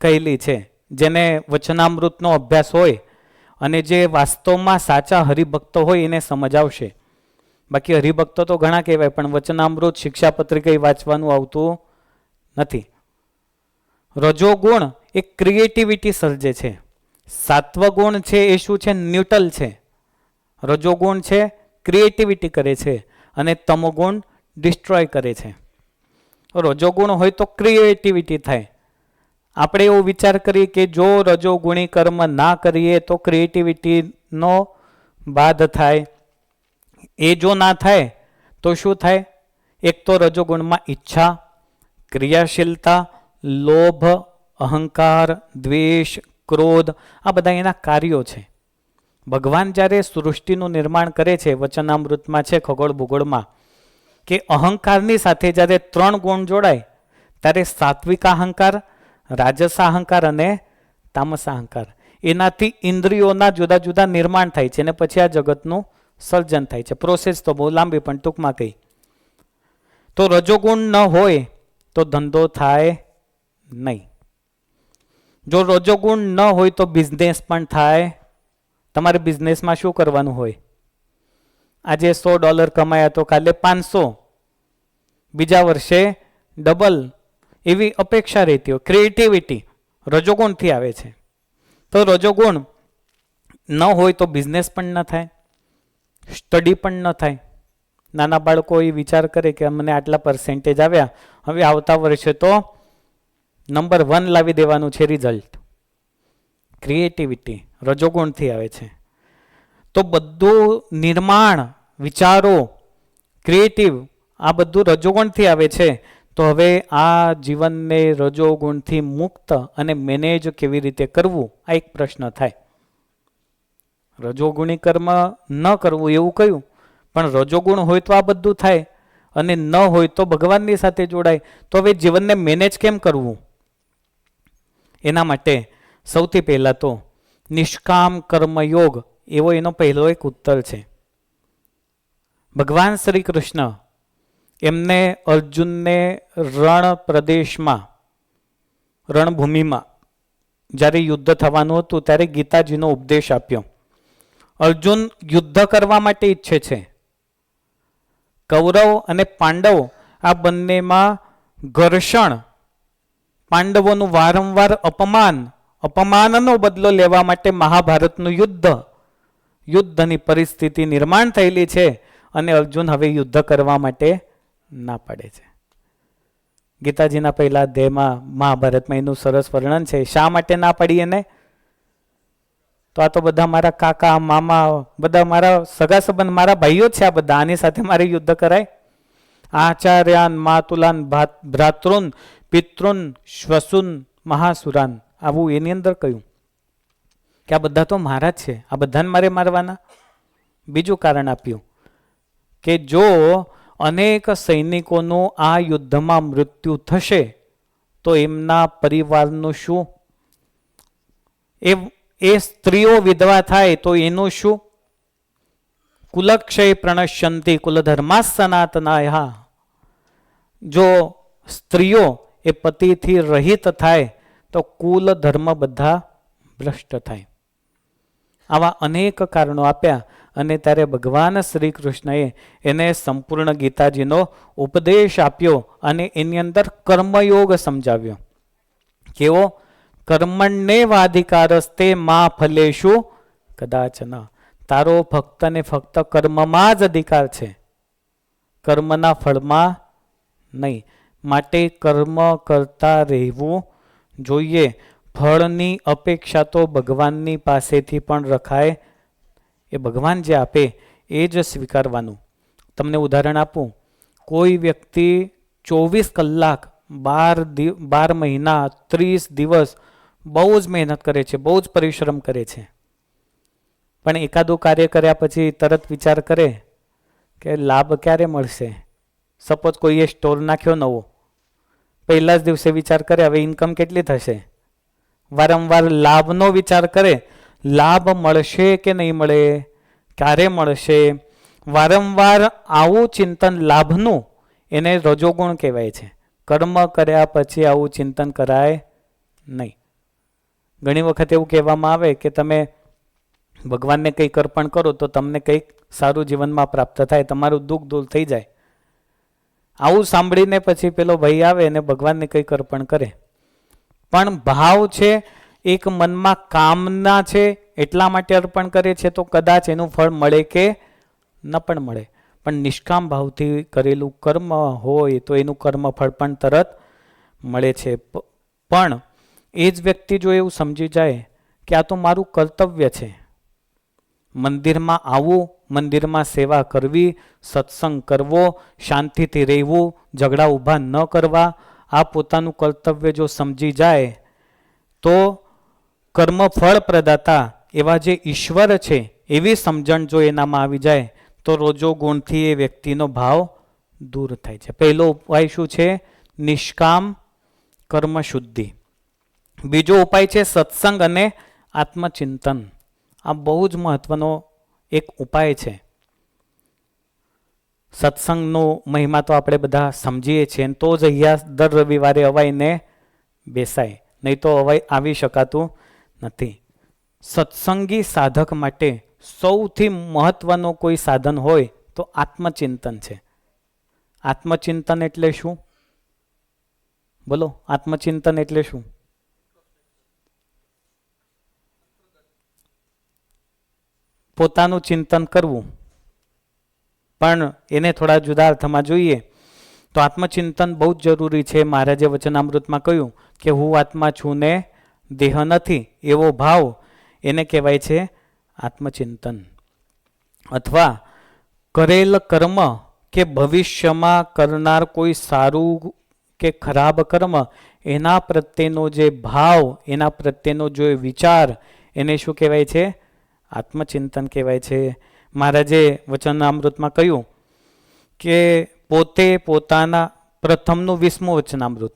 કહેલી છે. જેને વચનામૃતનો અભ્યાસ હોય અને જે વાસ્તવમાં સાચા હરિભક્તો હોય એને સમજ આવશે. બાકી હરિભક્તો તો ઘણા કહેવાય પણ વચનામૃત શિક્ષાપત્ર કંઈ વાંચવાનું આવતું નથી. રજોગુણ એ ક્રિએટિવિટી સર્જે છે. સાત્વગુણ છે એ શું છે? ન્યુટ્રલ છે. રજોગુણ છે ક્રિએટિવિટી કરે છે અને તમોગુણ ડિસ્ટ્રોય કરે છે. રજોગુણ હોય તો ક્રિએટિવિટી થાય. આપણે એવો વિચાર કરીએ કે જો રજોગુણી કર્મ ના કરીએ તો ક્રિએટિવિટીનો બાદ થાય. એ જો ના થાય તો શું થાય? એક તો રજોગુણમાં ઈચ્છા, ક્રિયાશીલતા, લોભ, અહંકાર, દ્વેષ, ક્રોધ આ બધા એના કાર્યો છે. ભગવાન જ્યારે સૃષ્ટિનું નિર્માણ કરે છે, વચનામૃતમાં છે ખગોળ ભૂગોળમાં, કે અહંકારની સાથે જ્યારે 3 ગુણ જોડાય ત્યારે સાત્વિક અહંકાર, રાજસ અહંકાર અને તામસ અહંકાર, એનાથી ઇન્દ્રિયોના જુદા જુદા નિર્માણ થાય છે અને પછી આ જગતનું સર્જન થાય છે. પ્રોસેસ તો બહુ લાંબી પણ ટૂંકમાં કહી તો રજોગુણ ન હોય તો ધંધો થાય નહીં. જો રજોગુણ ન હોય તો બિઝનેસ પણ થાય. તમારે બિઝનેસમાં શું કરવાનું હોય? આજે $100 કમાયા તો કાલે 500, બીજા વર્ષે ડબલ, એવી અપેક્ષા રહેતી હોય. ક્રિએટિવિટી રજોગુણથી આવે છે. તો રજોગુણ ન હોય તો બિઝનેસ પણ ન થાય, સ્ટડી પણ ન થાય. નાના બાળકો એ વિચાર કરે કે મને આટલા પર્સેન્ટેજ આવ્યા, હવે આવતા વર્ષે તો નંબર 1 લાવી દેવાનું છે રિઝલ્ટ. ક્રિએટિવિટી રજોગુણથી આવે છે. તો બધું નિર્માણ, વિચારો, ક્રિએટિવ આ બધું રજોગુણથી આવે છે. તો હવે આ જીવનને રજોગુણથી મુક્ત અને મેનેજ કેવી રીતે કરવું આ એક પ્રશ્ન થાય. રજોગુણી કર્મ ન કરવું એવું કહ્યું, પણ રજોગુણ હોય તો આ બધું થાય અને ન હોય તો ભગવાનની સાથે જોડાય. તો હવે જીવનને મેનેજ કેમ કરવું? એના માટે સૌથી પહેલાં તો નિષ્કામ કર્મયોગ એવો એનો પહેલો એક ઉત્તર છે. ભગવાન શ્રી કૃષ્ણ એમને અર્જુનને રણ પ્રદેશમાં, રણભૂમિમાં જ્યારે યુદ્ધ થવાનું હતું ત્યારે ગીતાજીનો ઉપદેશ આપ્યો. અર્જુન યુદ્ધ કરવા માટે ઈચ્છે છે. કૌરવ અને પાંડવ આ બંનેમાં ઘર્ષણ, પાંડવોનું વારંવાર અપમાનનો બદલો લેવા માટે મહાભારતનું યુદ્ધની પરિસ્થિતિ નિર્માણ થયેલી છે અને અર્જુન હવે યુદ્ધ કરવા માટે ના પાડે છે. ગીતાજીના પહેલા અધ્યાયમાં મહાભારતમાં એનું સરસ વર્ણન છે. શા માટે ના પાડી એને? તો આ તો બધા મારા કાકા, મામા, બધા મારા સગા સંબંધ, મારા ભાઈઓ છે આ બધા, આની સાથે મારે યુદ્ધ કરાય? આચાર્યાન માતુલાન ભ્રાતૃન પિતૃન શ્વસુન મહાસુરાન, આવું એની અંદર કહ્યું કે આ બધા તો મારા જ છે, આ બધાને મારે મારવાના. બીજું કારણ આપ્યું કે જો અનેક સૈનિકોનું આ યુદ્ધમાં મૃત્યુ થશે તો એમના પરિવારનું શું? એ સ્ત્રીઓ વિધવા થાય તો એનું શું? કુલક્ષય પ્રણશ્યંતિ કુલધર્મા સનાતનાય. જો સ્ત્રીઓ એ પતિથી રહિત થાય તો કુલ ધર્મ બધા ભ્રષ્ટ થાય. આવા અનેક કારણો આપ્યા અને ત્યારે ભગવાન શ્રી કૃષ્ણએ એને સંપૂર્ણ ગીતાજીનો ઉપદેશ આપ્યો અને એની અંદર કર્મયોગ સમજાવ્યો. કેવો? કર્મણ્યેવાધિકારસ્તે મા ફલેષુ કદાચ ન. તારો ફક્ત ને ફક્ત કર્મમાં જ અધિકાર છે, કર્મના ફળમાં નહીં. માટે કર્મ કરતા રહેવું જોઈએ. ફળની અપેક્ષા તો ભગવાનની પાસેથી પણ રખાય. એ ભગવાન જે આપે એ જ સ્વીકારવાનું. તમને ઉદાહરણ આપું. કોઈ વ્યક્તિ 24 કલાક 12 મહિના 30 દિવસ બહુ જ મહેનત કરે છે, બહુ જ પરિશ્રમ કરે છે, પણ એકાદું કાર્ય કર્યા પછી તરત વિચાર કરે કે લાભ ક્યારે મળશે. સપોઝ કોઈએ સ્ટોર નાખ્યો નવો, પહેલા જ દિવસે વિચાર કરે હવે ઇન્કમ કેટલી થશે. વારંવાર લાભનો વિચાર કરે, લાભ મળશે કે નહીં મળે, ક્યારે મળશે. વારંવાર આવું ચિંતન લાભનું, એને રજોગુણ કહેવાય છે. કર્મ કર્યા પછી આવું ચિંતન કરાય નહીં. ઘણી વખત એવું કહેવામાં આવે કે તમે ભગવાનને કંઈક અર્પણ કરો તો તમને કંઈક સારું જીવનમાં પ્રાપ્ત થાય, તમારું દુઃખ દૂર થઈ જાય. આવું સાંભળીને પછી પેલો ભાઈ આવે અને ભગવાનને કંઈક અર્પણ કરે, પણ ભાવ છે, એક મનમાં કામના છે એટલા માટે અર્પણ કરે છે, તો કદાચ એનું ફળ મળે કે ન પણ મળે. પણ નિષ્કામ ભાવથી કરેલું કર્મ હોય તો એનું કર્મ ફળ પણ તરત મળે છે. પણ એ જ વ્યક્તિ જો એવું સમજી જાય કે આ તો મારું કર્તવ્ય છે, મંદિરમાં આવવું, મંદિરમાં સેવા કરવી, સત્સંગ કરવો, શાંતિથી રહેવું, ઝઘડા ઊભા ન કરવા, આ પોતાનું કર્તવ્ય જો સમજી જાય તો કર્મ ફળ પ્રદાતા એવા જે ઈશ્વર છે એવી સમજણ જો એનામાં આવી જાય તો રોજો ગુણથી એ વ્યક્તિનો ભાવ દૂર થાય છે. પહેલો ઉપાય શું છે? નિષ્કામ કર્મ શુદ્ધિ. બીજો ઉપાય છે સત્સંગ અને આત્મચિંતન. આ બહુ જ મહત્વનો એક ઉપાય છે. સત્સંગનો મહિમા તો આપણે બધા સમજીએ છીએ, તો જ અહીંયા દર રવિવારે અવાઈને બેસાય, નહીં તો અવાય આવી શકાતું નથી. સત્સંગી સાધક માટે સૌથી મહત્વનો કોઈ સાધન હોય તો આત્મચિંતન છે. આત્મચિંતન એટલે શું? બોલો, આત્મચિંતન એટલે શું? પોતાનું ચિંતન કરવું, પણ એને થોડા જુદા અર્થમાં જોઈએ તો આત્મચિંતન બહુ જ જરૂરી છે. મહારાજે વચનામૃતમાં કહ્યું કે હું આત્મા છું ને દેહ નથી, એવો ભાવ એને કહેવાય છે આત્મચિંતન. અથવા કરેલ કર્મ કે ભવિષ્યમાં કરનાર કોઈ સારું કે ખરાબ કર્મ, એના પ્રત્યેનો જે ભાવ, એના પ્રત્યેનો જે વિચાર, એને શું કહેવાય છે? આત્મચિંતન કહેવાય છે. મહારાજે વચનામૃતમાં કહ્યું કે પોતે પોતાના, પ્રથમનું 20મું વચનામૃત,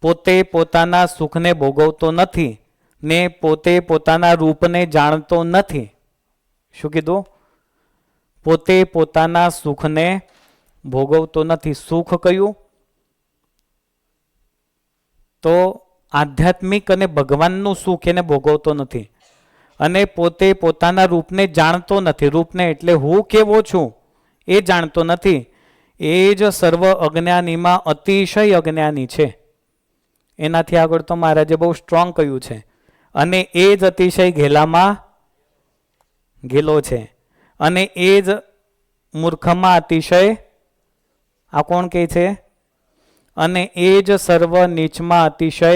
પોતે પોતાના સુખને ભોગવતો નથી ને પોતે પોતાના રૂપને જાણતો નથી. શું કીધું? પોતે પોતાના સુખને ભોગવતો નથી. સુખ કયું? તો આધ્યાત્મિક અને ભગવાનનું સુખ એને ભોગવતો નથી. અને પોતે પોતાના રૂપને જાણતો નથી. રૂપને એટલે હું કેવો છું એ જાણતો નથી. એ જ સર્વ અજ્ઞાનીમાં અતિશય અજ્ઞાની છે. એનાથી આગળ તો મહારાજે બહુ સ્ટ્રોંગ કહ્યું છે. અને એ જ અતિશય ઘેલામાં ઘેલો છે. અને એ જ મૂર્ખમાં અતિશય, આ કોણ કહે છે? અને એ જ સર્વ નીચમાં અતિશય.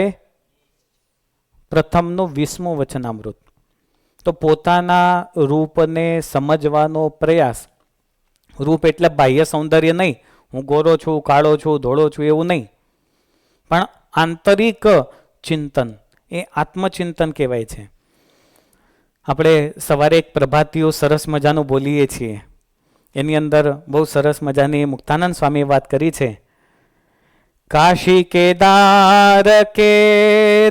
પ્રથમનું 20મું વચનામૃત. તો પોતાના રૂપને સમજવાનો પ્રયાસ. રૂપ એટલે બાહ્ય સૌંદર્ય નહીં, હું ગોરો છું, કાળો છું, ધોળો છું, એવું નહીં, પણ આંતરિક ચિંતન, એ આત્મચિંતન કહેવાય છે. આપણે સવારે એક પ્રભાતીઓ સરસ મજાનું બોલીએ છીએ, એની અંદર બહુ સરસ મજાની મુક્તાનંદ સ્વામીએ વાત કરી છે. કાશી કેદાર કે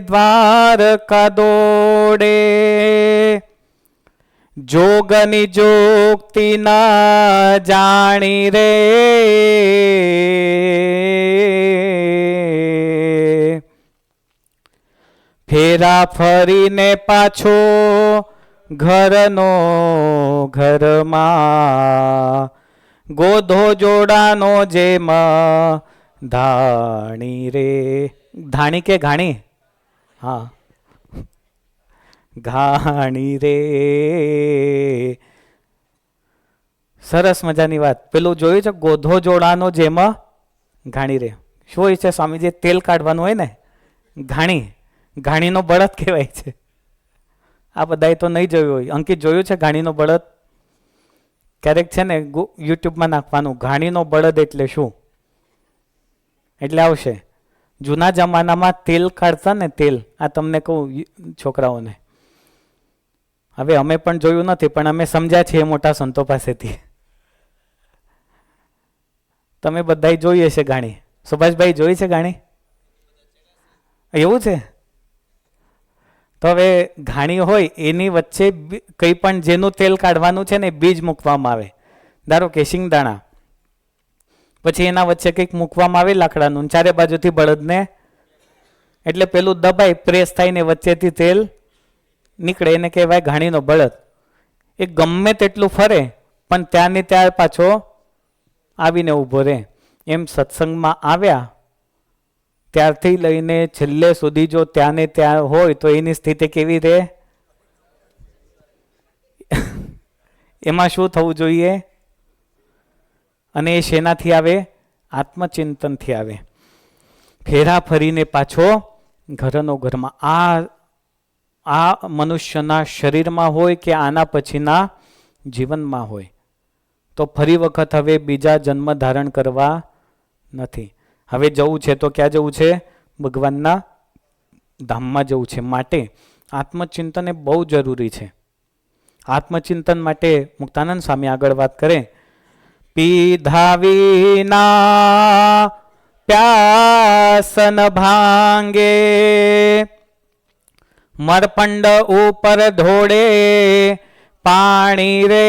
દ્વારકા દોડે, જોગની જોગતી ના જાણી રે, ફેરા ફરીને પાછો ઘરનો ઘરમાં, ગોધો જોડાનો જેમ ધાણી રે. ધાણી કે ઘાણી? હા, ઘાણી રે. સરસ મજાની વાત. પેલું જોયું છે ગોધો જોડાનો જેમાં ઘાણી રે. શું હોય છે સ્વામીજી? તેલ કાઢવાનું હોય ને, ઘાણી. ઘાણીનો બળદ કહેવાય છે. આ બધાએ તો નહીં જોયું હોય. અંકિત જોયું છે ઘાણીનો બળદ? ક્યારેક છે ને યુટ્યુબમાં નાખવાનું ઘાણીનો બળદ એટલે શું, એટલે આવશે. જૂના જમાનામાં તેલ કાઢતા ને, તેલ. આ તમને કહું છોકરાઓને, હવે અમે પણ જોયું નથી પણ અમે સમજ્યા છીએ મોટા સંતો પાસેથી. તમે બધાય જોઈએ છે ઘાણી? સુભાષભાઈ જોઈ છે ઘાણી? એવું છે? તો હવે ઘાણી હોય એની વચ્ચે કંઈ પણ જેનું તેલ કાઢવાનું છે ને બીજ મૂકવામાં આવે. ધારો કે શિંગદાણા, પછી એના વચ્ચે કંઈક મૂકવામાં આવે લાકડાનું, ચારે બાજુથી બળદને, એટલે પેલું દબાઈ પ્રેસ થાય ને વચ્ચેથી તેલ નીકળે, એને કહેવાય ઘાણીનો બળદ. એ ગમે તેટલું ફરે પણ ત્યાંની ત્યાં પાછો આવીને ઊભો રહે. એમ સત્સંગમાં આવ્યા ત્યારથી લઈને છેલ્લે સુધી જો ત્યાં ને ત્યાં હોય તો એની સ્થિતિ કેવી રહે? એમાં શું થવું જોઈએ? અને એ શેનાથી આવે? આત્મચિંતનથી આવે. ફેરા ફરીને પાછો ઘરનો ઘરમાં. આ મનુષ્યના શરીરમાં હોય કે આના પછીના જીવનમાં હોય તો ફરી વખત હવે બીજા જન્મ ધારણ કરવા નથી. હવે જવું છે તો ક્યાં જવું છે? ભગવાનના ધામમાં જવું છે. માટે આત્મચિંતન એ બહુ જરૂરી છે. આત્મચિંતન માટે મુક્તાનંદ સ્વામી આગળ વાત કરે, પીધા વિના પ્યાસન ભાંગે, મરપંડ ઉપર ઢોળે પાણી રે.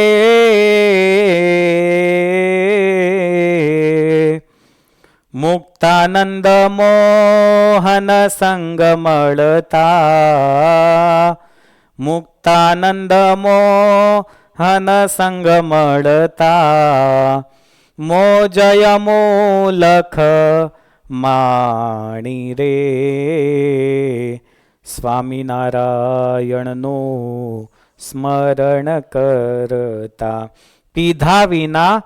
મુક્તાનંદ મોહન સંગ મળતા, મુક્તાનંદ મોહન સંગ મળતા, મોજય મૂલખ માણી રે. સ્વામિનારાયણનું સ્મરણ કરતા, પીધા વિના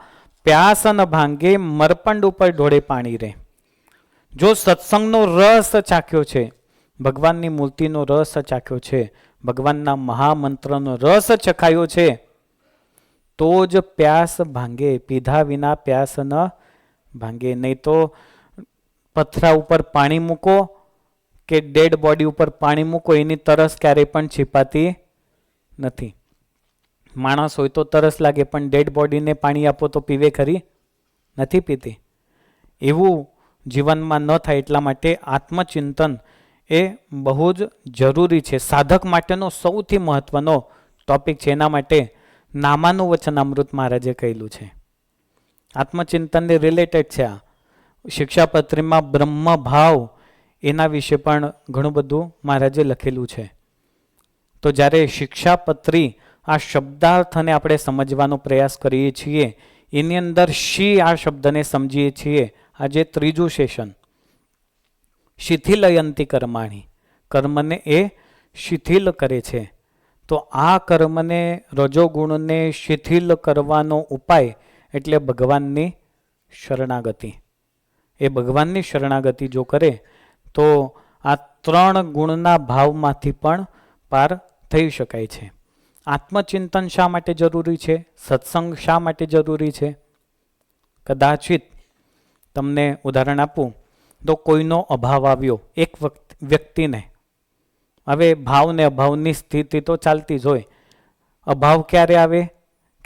પ્યાસન ભાંગે, મરપંડ ઉપર ઢોળે પાણી રે. જો સત્સંગનો રસ ચાખ્યો છે, ભગવાનની મૂર્તિનો રસ ચાખ્યો છે, ભગવાનના મહામંત્રનો રસ ચખાયો છે, તો જ પ્યાસ ભાંગે. પીધા વિના પ્યાસ ન ભાંગે. નહીં તો પથરા ઉપર પાણી મૂકો કે ડેડ બોડી ઉપર પાણી મૂકો, એની તરસ ક્યારેય પણ છીપાતી નથી. માણસ હોય તો તરસ લાગે પણ ડેડ બોડીને પાણી આપો તો પીવે ખરી? નથી પીતી. એવું જીવનમાં ન થાય એટલા માટે આત્મચિંતન એ બહુ જ જરૂરી છે. સાધક માટેનો સૌથી મહત્વનો ટોપિક છે. એના માટે નામાનું વચનામૃત મહારાજે કહેલું છે. આત્મચિંતનને રિલેટેડ છે. આ શિક્ષાપત્રીમાં બ્રહ્મ ભાવ એના વિશે પણ ઘણું બધું મહારાજે લખેલું છે. તો જ્યારે શિક્ષાપત્રી આ શબ્દાર્થને આપણે સમજવાનો પ્રયાસ કરીએ છીએ, એની અંદર શી આ શબ્દને સમજીએ છીએ. આજે ત્રીજું સેશન, શિથિલયંતી કર્માણી. કર્મને એ શિથિલ કરે છે. તો આ કર્મને, રજોગુણને શિથિલ કરવાનો ઉપાય એટલે ભગવાનની શરણાગતિ. એ ભગવાનની શરણાગતિ જો કરે તો આ 3 ગુણના ભાવમાંથી પણ પાર થઈ શકાય છે. આત્મચિંતન શા માટે જરૂરી છે? સત્સંગ શા માટે જરૂરી છે? કદાચિત તમને ઉદાહરણ આપું તો કોઈનો અભાવ આવ્યો એક વ્યક્તિને. હવે ભાવ ને અભાવની સ્થિતિ તો ચાલતી જ હોય. અભાવ ક્યારે આવે?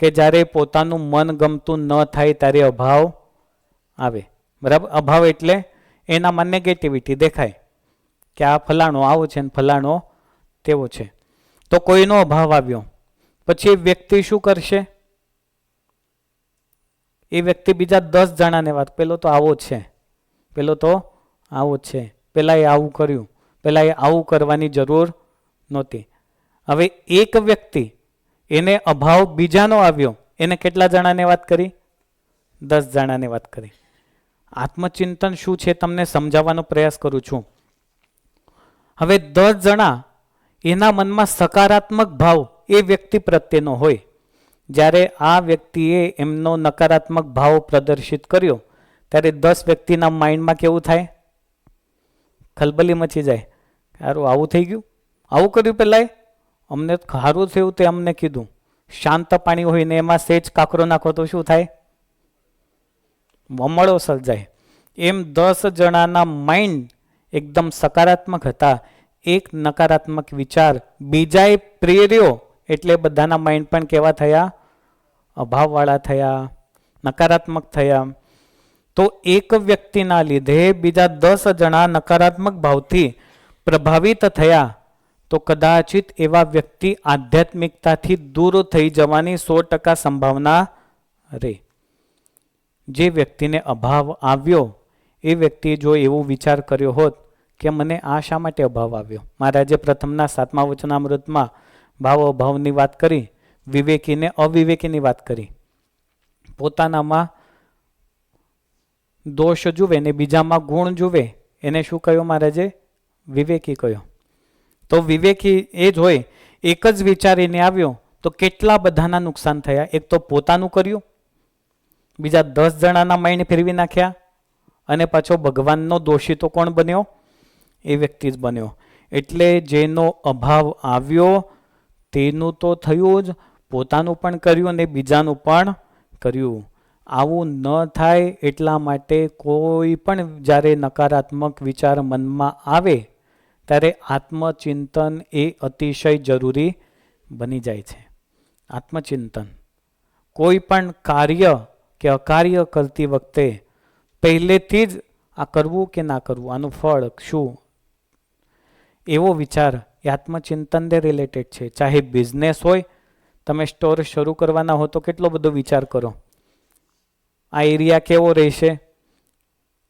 કે જ્યારે પોતાનું મન ગમતું ન થાય ત્યારે અભાવ આવે. બરાબર? અભાવ એટલે એનામાં નેગેટિવિટી દેખાય કે આ ફલાણો આવો છે ને ફલાણો તેવો છે. તો કોઈનો અભાવ આવ્યો પછી એ વ્યક્તિ શું કરશે? એ વ્યક્તિ બીજા 10 જણાને વાત, પેલો તો આવો જ છે, પેલો તો આવો જ છે, પેલા એ આવું કર્યું, પેલા એ આવું કરવાની જરૂર નહોતી. હવે એક વ્યક્તિ એને અભાવ બીજાનો આવ્યો, એને કેટલા જણાને વાત કરી? 10 જણાને વાત કરી. આત્મચિંતન શું છે તમને સમજાવવાનો પ્રયાસ કરું છું. હવે 10 જણા એના મનમાં સકારાત્મક ભાવ એ વ્યક્તિ પ્રત્યેનો હોય. જ્યારે આ વ્યક્તિએ એમનો નકારાત્મક ભાવ પ્રદર્શિત કર્યો ત્યારે 10 વ્યક્તિના માઇન્ડમાં કેવું થાય? ખલબલી મચી જાય. સારું આવું થઈ ગયું, આવું કર્યું પેલા અમને સારું થયું તે અમને કીધું. શાંત પાણી હોય ને એમાં સેજ કાકરો નાખો તો શું થાય? વમળો સર્જાય. એમ 10 જણાના માઇન્ડ એકદમ સકારાત્મક હતા. એક નકારાત્મક વિચાર બીજાએ પ્રેર્યો એટલે બધાના માઇન્ડ પણ કેવા થયા? અભાવવાળા થયા, નકારાત્મક થયા. તો એક વ્યક્તિના લીધે બીજા 10 જણા નકારાત્મક ભાવથી પ્રભાવિત થયા તો કદાચિત એવા વ્યક્તિ આધ્યાત્મિકતાથી દૂર થઈ જવાની 100% સંભાવના રહે. જે વ્યક્તિને અભાવ આવ્યો એ વ્યક્તિએ જો એવો વિચાર કર્યો હોત કે મને આ શા માટે અભાવ આવ્યો. મહારાજે પ્રથમના 7મા વચનામૃતમાં ભાવ અભાવની વાત કરી, વિવેકીને અવિવેકીની વાત કરી. પોતાનામાં દોષ જુએ ને બીજામાં ગુણ જુએ એને શું કહ્યું મહારાજે? વિવેકી કહ્યો. તો વિવેકી એ જ હોય, એક જ વિચારીને આવ્યો તો કેટલા બધાના નુકસાન થયા. એક તો પોતાનું કર્યું, બીજા 10 જણાના માઇન્ડ ફેરવી નાખ્યા, અને પાછો ભગવાનનો દોષી તો કોણ બન્યો? એ વ્યક્તિ જ બન્યો. એટલે જેનો અભાવ આવ્યો તેનું તો થયું જ, પોતાનું પણ કર્યું અને બીજાનું પણ કર્યું. આવું ન થાય એટલા માટે કોઈ પણ જ્યારે નકારાત્મક વિચાર મનમાં આવે ત્યારે આત્મચિંતન એ અતિશય જરૂરી બની જાય છે. આત્મચિંતન કોઈ પણ કાર્ય કે અકાર્ય કરતી વખતે પહેલેથી જ આ કરવું કે ના કરવું, આનું ફળ શું, એવો વિચાર એ આત્મચિંતનને રિલેટેડ છે. ચાહે બિઝનેસ હોય, તમે સ્ટોર શરૂ કરવાના હો તો કેટલો બધો વિચાર કરો. આ એરિયા કેવો રહેશે,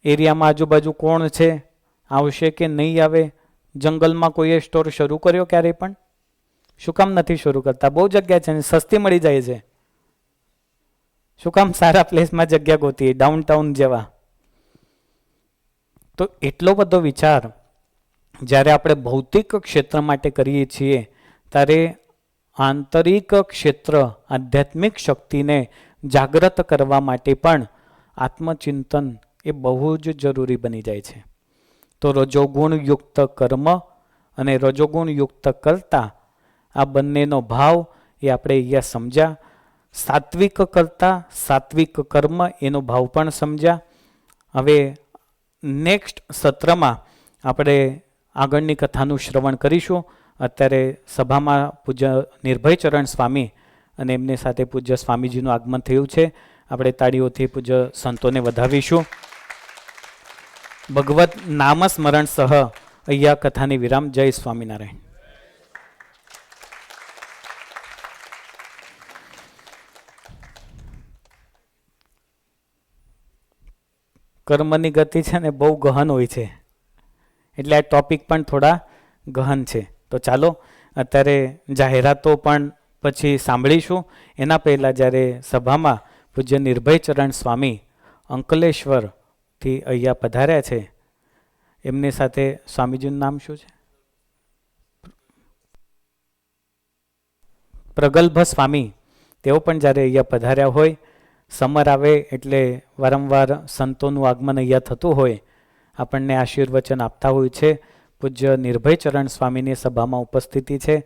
એરિયામાં આજુબાજુ કોણ છે, આવશે કે નહીં આવે. જંગલમાં કોઈએ સ્ટોર શરૂ કર્યો ક્યારેય પણ? શું કામ નથી શરૂ કરતા? બહુ જગ્યા છે, સસ્તી મળી જાય છે. શું કામ સારા પ્લેસમાં જગ્યા ગોતી, ડાઉનટાઉન જેવા? તો એટલો બધો વિચાર જ્યારે આપણે ભૌતિક ક્ષેત્ર માટે કરીએ છીએ ત્યારે આંતરિક ક્ષેત્ર આધ્યાત્મિક શક્તિને જાગૃત કરવા માટે પણ આત્મચિંતન એ બહુ જ જરૂરી બની જાય છે. તો રજોગુણયુક્ત કર્મ અને રજોગુણયુક્ત કરતા આ બંનેનો ભાવ એ આપણે અહીંયા સમજ્યા. સાત્વિક કરતા સાત્વિક કર્મ એનો ભાવ પણ સમજ્યા. હવે નેક્સ્ટ સત્રમાં આપણે આગળની કથાનું શ્રવણ કરીશું. અત્યારે સભામાં પૂજ્ય નિર્ભયચરણ સ્વામી અને એમની સાથે પૂજ્ય સ્વામીજીનું આગમન થયું છે. આપણે તાળીઓથી પૂજ્ય સંતોને વધાવીશું. ભગવત નામ સ્મરણ સહ અહીંયા કથાની વિરામ. જય સ્વામિનારાયણ. કર્મની ગતિ છે ને બહુ ગહન હોય છે, એટલે આ ટોપિક પણ થોડા ગહન છે. તો ચાલો અત્યારે જાહેરાતો પણ પછી સાંભળીશું. એના પહેલાં જ્યારે સભામાં પૂજ્ય નિર્ભયચરણ સ્વામી અંકલેશ્વરથી અહીંયા પધાર્યા છે, એમની સાથે સ્વામીજીનું નામ શું છે? પ્રગલ્ભ સ્વામી. તેઓ પણ જ્યારે અહીંયા પધાર્યા હોય, સમર આવે એટલે વારંવાર સંતોનું આગમન અહીંયા થતું હોય, આપણને આશીર્વચન આપતા હોય છે. પૂજ્ય નિર્ભયચરણ સ્વામીની સભામાં ઉપસ્થિતિ છે.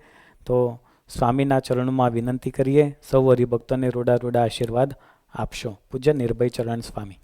તો સ્વામીના ચરણોમાં વિનંતી કરીએ, સૌ હરિભક્તોને રોડા રોડા આશીર્વાદ આપશો. પૂજ્ય નિર્ભયચરણ સ્વામી.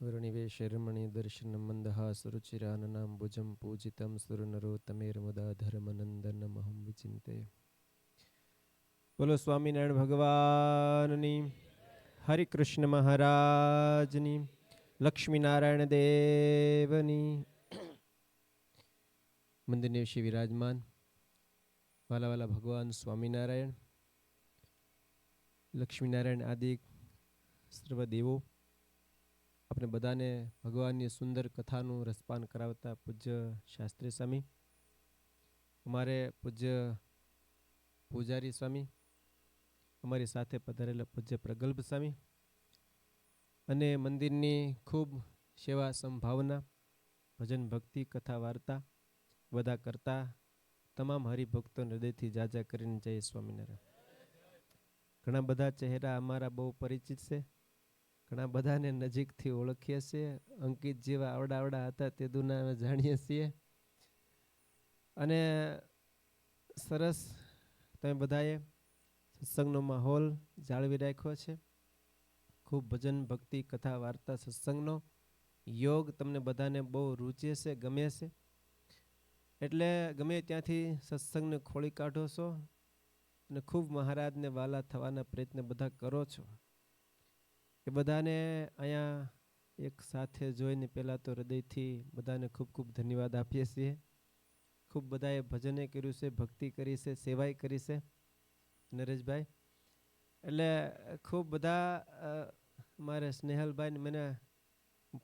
वरुणिवेशरमणि दर्शन मंदहासुरुचिराननाम्बुजं पूजितं सुरनरोत्तमेर्मुदाधर्मनन्दनमहं विचिन्ते. बोलो स्वामिनारायण भगवाननी, हरिकृष्ण महाराजनी, लक्ष्मीनारायण देवनी. મંદિરને વિશે વિરાજમાન વાલા વાલા ભગવાન સ્વામિનારાયણ, લક્ષ્મીનારાયણ આદિ સર્વ દેવો, આપણે આપણે બધાને ભગવાનની સુંદર કથાનું રસપાન કરાવતા પૂજ્ય શાસ્ત્રી સ્વામી, અમારે પૂજ્ય પૂજારી સ્વામી, અમારી સાથે પધારેલા પૂજ્ય પ્રગલ્ભ સ્વામી અને મંદિરની ખૂબ સેવા સંભાવના, ભજન ભક્તિ કથા વાર્તા બધા કરતા તમામ હરિભક્તો હૃદયથી જાજા કરીને જય સ્વામિનારાયણ. ઘણા બધા ચહેરા અમારા બહુ પરિચિત છે, ઘણા બધાને નજીકથી ઓળખીએ છીએ. અંકિત જેવા આવડા હતા તે દુના અમે જાણીએ છીએ. અને સરસ તમે બધાએ સત્સંગનો માહોલ જાળવી રાખ્યો છે. ખૂબ ભજન ભક્તિ કથા વાર્તા સત્સંગનો યોગ તમને બધાને બહુ રૂચે છે, ગમે છે. એટલે ગમે ત્યાંથી સત્સંગને ખોળી કાઢો છો અને ખૂબ મહારાજને વાલા થવાના પ્રયત્ન બધા કરો છો. એ બધાને અહીંયા એક સાથે જોઈને પહેલાં તો હૃદયથી બધાને ખૂબ ખૂબ ધન્યવાદ આપીએ છીએ. ખૂબ બધાએ ભજને કર્યું છે, ભક્તિ કરી છે, સેવાય કરી છે નરેશભાઈ. એટલે ખૂબ બધા મારે સ્નેહલભાઈને મને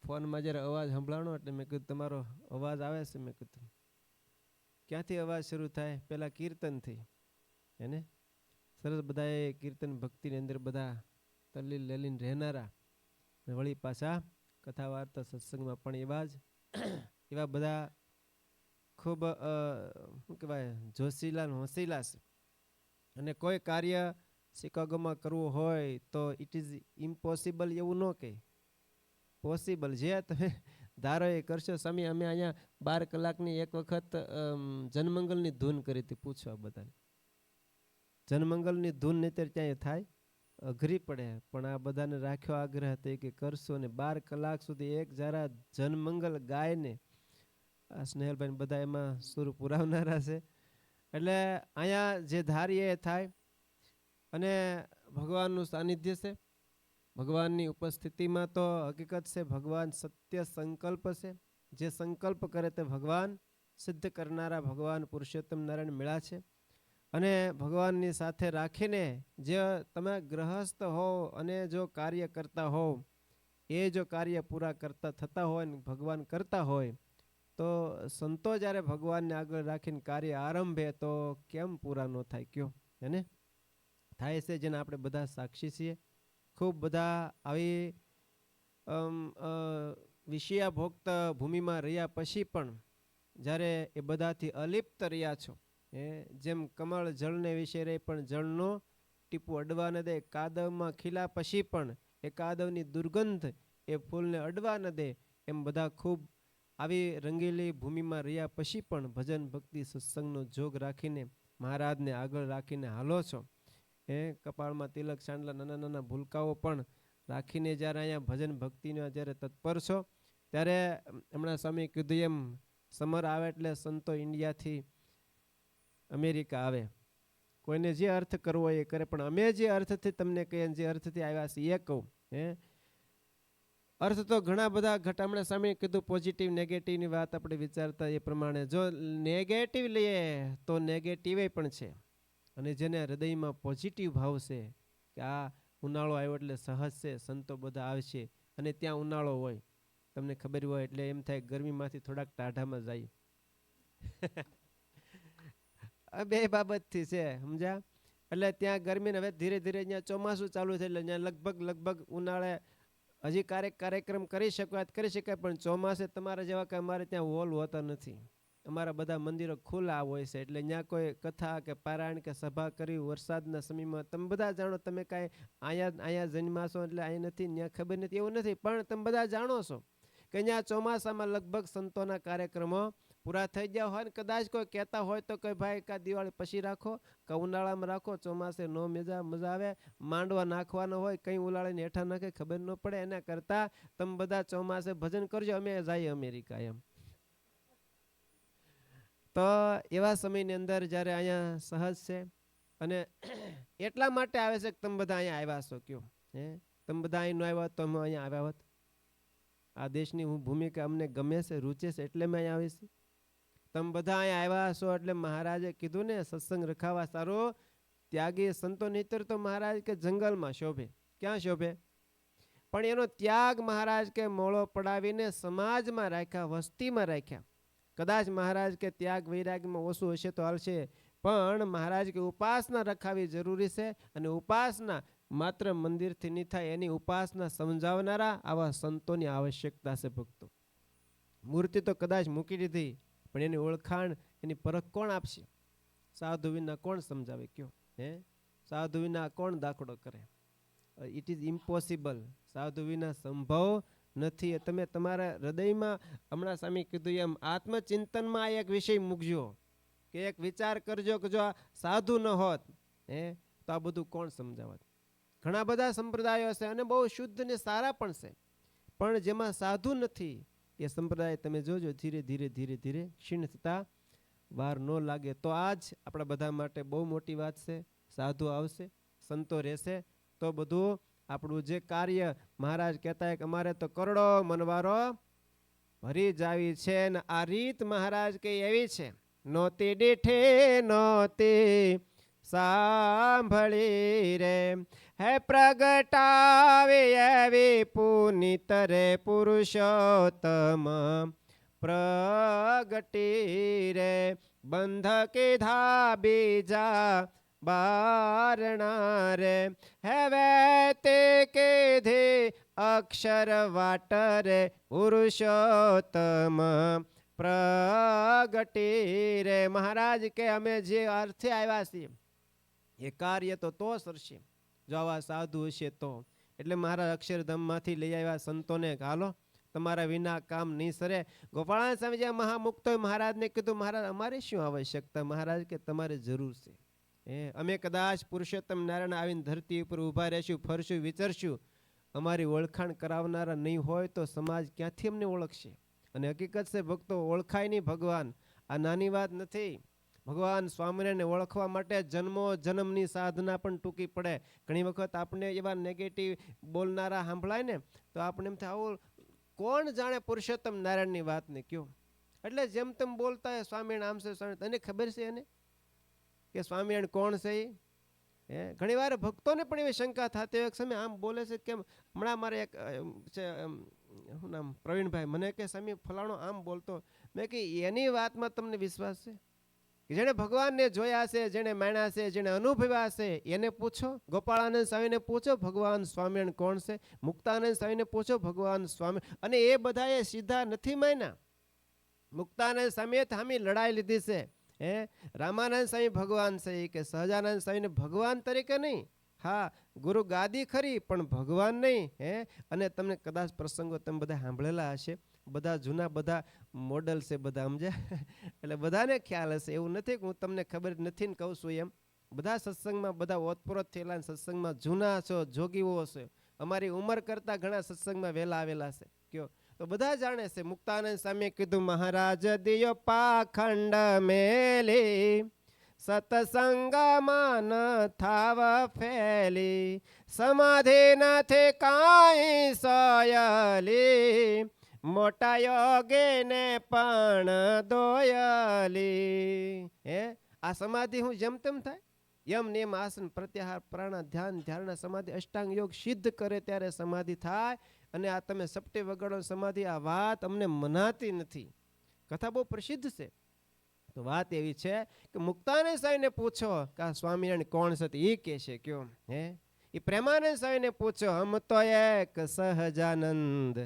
ફોનમાં જ્યારે અવાજ સંભળાણો એટલે મેં કીધું તમારો અવાજ આવે છે. મેં કીધું ક્યાંથી અવાજ શરૂ થાય? પહેલાં કીર્તનથી એને સરસ બધાએ કીર્તન ભક્તિની અંદર બધા તલ્લીન લલીન રહેનારા, વળી પાછા કથા વાર્તા સત્સંગમાં પણ એવા બધા ખૂબ શું કહેવાય જોશીલા હોશીલા છે. અને કોઈ કાર્ય શિકાગોમાં કરવું હોય તો ઇટ ઇઝ ઇમ્પોસિબલ એવું ન કહે, પોસિબલ જે તમે ધારો એ કરશો. સ્વામી અમે અહીંયા 12 કલાકની એક વખત જનમંગલની ધૂન કરી હતી. પૂછવા બધાને જનમંગલની ધૂન નહીતર ક્યાંય થાય? અઘરી પડે. પણ આ બધાને રાખ્યો આગ્રહ હતો કે કરશો ને 12 કલાક સુધી એક જરા જનમંગલ ગાયને આ સ્નેહલભાઈ બધા એમાં સુર પુરાવનારા છે. એટલે અહીંયા જે ધારીએ એ થાય. અને ભગવાનનું સાનિધ્ય છે, ભગવાનની ઉપસ્થિતિમાં તો હકીકત છે ભગવાન સત્ય સંકલ્પ છે. જે સંકલ્પ કરે તે ભગવાન સિદ્ધ કરનારા ભગવાન પુરુષોત્તમ નારાયણ મળ્યા છે. અને ભગવાનની સાથે રાખીને જે તમે ગ્રહસ્થ હો અને જો કાર્ય કરતા હો, એ જો કાર્ય પૂરા કરતા થતા હોય ને ભગવાન કરતા હોય તો સંતો જ્યારે ભગવાનને આગળ રાખીને કાર્ય આરંભે તો કેમ પૂરા ન થાય? કયો એને થાય છે, જેને આપણે બધા સાક્ષી છીએ. ખૂબ બધા આવી વિષયાભોક્ત ભૂમિમાં રહ્યા પછી પણ જ્યારે એ બધાથી અલિપ્ત રહ્યા છો, જેમ કમળ જળને વિશે રહે પણ જળનો ટીપું અડવા ન દે, કાદવમાં ખીલા પછી પણ એ કાદવની દુર્ગંધ એ ફૂલને અડવા ન દે, એમ બધા ખૂબ આવી રંગીલી ભૂમિમાં રહ્યા પછી પણ ભજન ભક્તિ સત્સંગનો જોગ રાખીને મહારાજને આગળ રાખીને હાલો છો. કપાળમાં તિલક સાંડલા નાના નાના ભૂલકાઓ પણ રાખીને જ્યારે અહીંયા ભજન ભક્તિનો જ્યારે તત્પર છો, ત્યારે હમણાં સ્વામી કીધું એમ સમર આવે એટલે સંતો ઇન્ડિયાથી અમેરિકા આવે. કોઈને જે અર્થ કરવો એ કરે, પણ અમે જે અર્થથી તમને કહીએ, જે અર્થથી આવ્યા છીએ એ કહું. અર્થ તો ઘણા બધા ઘટામણા સામે કીધું પોઝિટિવ નેગેટિવની વાત આપણે વિચારતા એ પ્રમાણે જો નેગેટિવ લઈએ તો નેગેટિવ પણ છે. અને જેને હૃદયમાં પોઝિટિવ ભાવ છે કે આ ઉનાળો આવ્યો એટલે સહજ છે, સંતો બધા આવશે અને ત્યાં ઉનાળો હોય તમને ખબર હોય એટલે એમ થાય ગરમીમાંથી થોડાક ટાઢામાં જાય. બે બાબતથી છે, સમજ્યા? એટલે ત્યાં ગરમીને હવે ધીરે ધીરે અહીંયા ચોમાસું ચાલુ થાય એટલે અહીંયા લગભગ ઉનાળે હજી કાર્યક્રમ કરી શકાય પણ ચોમાસે તમારા જેવા કે અમારે ત્યાં હોલ હોતા નથી. અમારા બધા મંદિરો ખુલ્લા હોય છે એટલે ત્યાં કોઈ કથા કે પારાયણ કે સભા કરી વરસાદના સમયમાં તમે બધા જાણો. તમે કાંઈ અહીંયા જન્માશો એટલે અહીંયા નથી, ત્યાં ખબર નથી એવું નથી, પણ તમે બધા જાણો છો કે અહીંયા ચોમાસામાં લગભગ સંતોના કાર્યક્રમો પૂરા થઈ ગયા હોય ને કદાચ કોઈ કહેતા હોય તો કે ભાઈ કા દિવાળી પછી રાખો કે ઉનાળામાં રાખો, ચોમાસે નો મજા આવે, માંડવા નાખવાનો હોય કંઈ ઉલાળીને હેઠા નાખે ખબર ન પડે. એના કરતાં તમે બધા ચોમાસે ભજન કરજો, અમે જઈએ અમેરિકા એમ. તો એવા સમયની અંદર જ્યારે અહીંયા સહજ છે અને એટલા માટે આવે છે કે તમે બધા અહીંયા આવ્યા છો. કયો તમે બધા અહીં ન આવ્યા તો અમે અહીંયા આવ્યા હોત? આ દેશની હું ભૂમિકા અમને ગમે છે, રૂચે છે એટલે મેં અહીંયા આવી છું. તમે બધા અહીંયા આવ્યા છો એટલે મહારાજે કીધું ને સત્સંગ રખાવા સારું ત્યાગી સંતો. નહીતર તો મહારાજ કે જંગલમાં શોભે. ક્યાં શોભે? પણ એનો ત્યાગ મહારાજ કે મોળો પડાવીને સમાજમાં રાખ્યા, વસ્તીમાં રાખ્યા. કદાચ મહારાજ કે ત્યાગ વૈરાગ્યમાં ઓછું હશે તો હાલશે, પણ મહારાજ કે ઉપાસના રખાવી જરૂરી છે. અને ઉપાસના માત્ર મંદિરથી નહીં થાય, એની ઉપાસના સમજાવનારા આવા સંતોની આવશ્યકતા છે ભક્તો. મૂર્તિ તો કદાચ મૂકી દીધી, પણ એની ઓળખાણ, એની પરખ કોણ આપશે? સાધુ વિના કોણ સમજાવે? કયો હે? સાધુ વિના કોણ દાખલો કરે? It is impossible. સાધુ વિના સંભવ નથી. તમે તમારા હૃદયમાં, હમણાં સ્વામી કીધું એમ, આત્મચિંતનમાં એક વિષય મૂકજો, કે એક વિચાર કરજો કે જો આ સાધુ ન હોત તો આ બધું કોણ સમજાવત? ઘણા બધા સંપ્રદાયો છે અને બહુ શુદ્ધ ને સારા પણ છે, પણ જેમાં સાધુ નથી એ સંપ્રદાય તમે જોજો ધીરે ધીરે ધીરે ધીરે ક્ષીણ થતા વાર ન લાગે. તો આજ આપણા બધા માટે બહુ મોટી વાત છે. સાધુ આવશે, સંતો રહેશે તો બધું આપણું જે કાર્ય, મહારાજ કહેતા કે અમારે તો કરોડો મનવારો ભરી જાવી છે, ને આ રીત મહારાજ કે એવી છે, નોતી દીઠે નોતી સાંભળી રે, હે પ્રગટાવે એવી પુનિત રે પુરુષોત્તમ પ્રગટી રે, બંધ કીધા બીજા બારણા રે, હવે તે કીધી અક્ષર વાટ રે પુરુષોત્તમ પ્રગટી રે. મહારાજ કે અમે જે અર્થે આવ્યા છીએ એ કાર્ય તો સરશે જો આવા સાધુ હશે તો. એટલે મહારાજ અક્ષરધામમાંથી લઈ આવ્યા સંતોને, હાલો તમારા વિના કામ નહીં સરે. ગોપાળાનંદ સ્વામી જે મહામુક્તો મહારાજને કીધું, મહારાજ અમારે શું આવશ્યકતા? મહારાજ કે તમારે જરૂર છે. અમે કદાચ પુરુષોત્તમ નારાયણ આવીને ધરતી ઉપર ઊભા રહેશું, ફરશું, વિચરશું, અમારી ઓળખાણ કરાવનારા નહીં હોય તો સમાજ ક્યાંથી અમને ઓળખશે? અને હકીકત છે ભક્તો, ઓળખાય નહીં ભગવાન. આ નાની વાત નથી. ભગવાન સ્વામિનારાયણને ઓળખવા માટે જન્મો જન્મની સાધના પણ ટૂંકી પડે. ઘણી વખત આપણે એવા નેગેટિવ બોલનારા સાંભળાય ને તો આપણે એમ થાય આવું કોણ જાણે પુરુષોત્તમ નારાયણની વાતને કયો. એટલે જેમ તેમ બોલતા હોય સ્વામિનારાયણ આમ છે, સ્વામિનારાયણ તને ખબર છે એને કે સ્વામિનારાયણ કોણ છે? ઘણી વાર ભક્તોને પણ એવી શંકા થતી હોય, સમય આમ બોલે છે કેમ? હમણાં મારે એક છે, શું નામ, પ્રવીણભાઈ, મને કે સ્વામી ફલાણો આમ બોલતો. મેં કે એની વાતમાં તમને વિશ્વાસ છે? જેણે ભગવાનને જોયા છે, જેણે માણ્યા છે, જેણે અનુભવ્યા છે એને પૂછો. ગોપાળાનંદ સ્વામીને પૂછો ભગવાન સ્વામિનારાયણ કોણ છે. મુક્તાનંદ સ્વામીને પૂછો ભગવાન સ્વામી. અને એ બધાએ સીધા નથી માન્યા. મુક્તાનંદ સ્વામીએ થામી લડાઈ લીધી છે. રામાનંદ સ્વામી ભગવાન છે કે સહજાનંદ સ્વામીને ભગવાન તરીકે નહીં. હા, ગુરુ ગાદી ખરી પણ ભગવાન નહીં. અને તમને કદાચ પ્રસંગો તમે બધા સાંભળેલા હશે, બધા જૂના બધા મોડલ છે બધા, સમજે? એટલે બધાને ખ્યાલ હશે, એવું નથી કે હું તમને ખબર નથી ને કહું છું એમ. બધા સત્સંગમાં બધા ઓતપ્રોત થયેલા સત્સંગમાં જૂના છો, જોગીઓ છે. અમારી ઉંમર કરતા ઘણા સત્સંગમાં વહેલા આવેલા છે. કયો તો બધા જાણે છે. મુક્તાનંદ સ્વામીએ કીધું, મહારાજ દિયો પાખંડ મેલી, સત્સંગમાં ન થાવ ફેલી, સમાધિ નથી કાંઈ સોયલી, મોટા યોગીને પણ દોયલી. આ સમાધિ હું જેમ તેમ થાય? યમ નિયમ આસન પ્રત્યાહાર પ્રાણા ધ્યાન ધારણા સમાધિ અષ્ટાંગ યોગ સિદ્ધ કરે ત્યારે સમાધિ થાય. અને આ તમે સપટે વગાડો સમાધિ, આ વાત અમને મનાતી નથી. કથા બહુ પ્રસિદ્ધ છે. તો વાત એવી છે કે મુક્તાનંદ સ્વામીને પૂછો કે આ સ્વામિનારાયણ કોણ છે, એ કે છે કયો. એ પ્રેમાનંદ સ્વામીને પૂછો, હમ તો એક સહજાનંદ,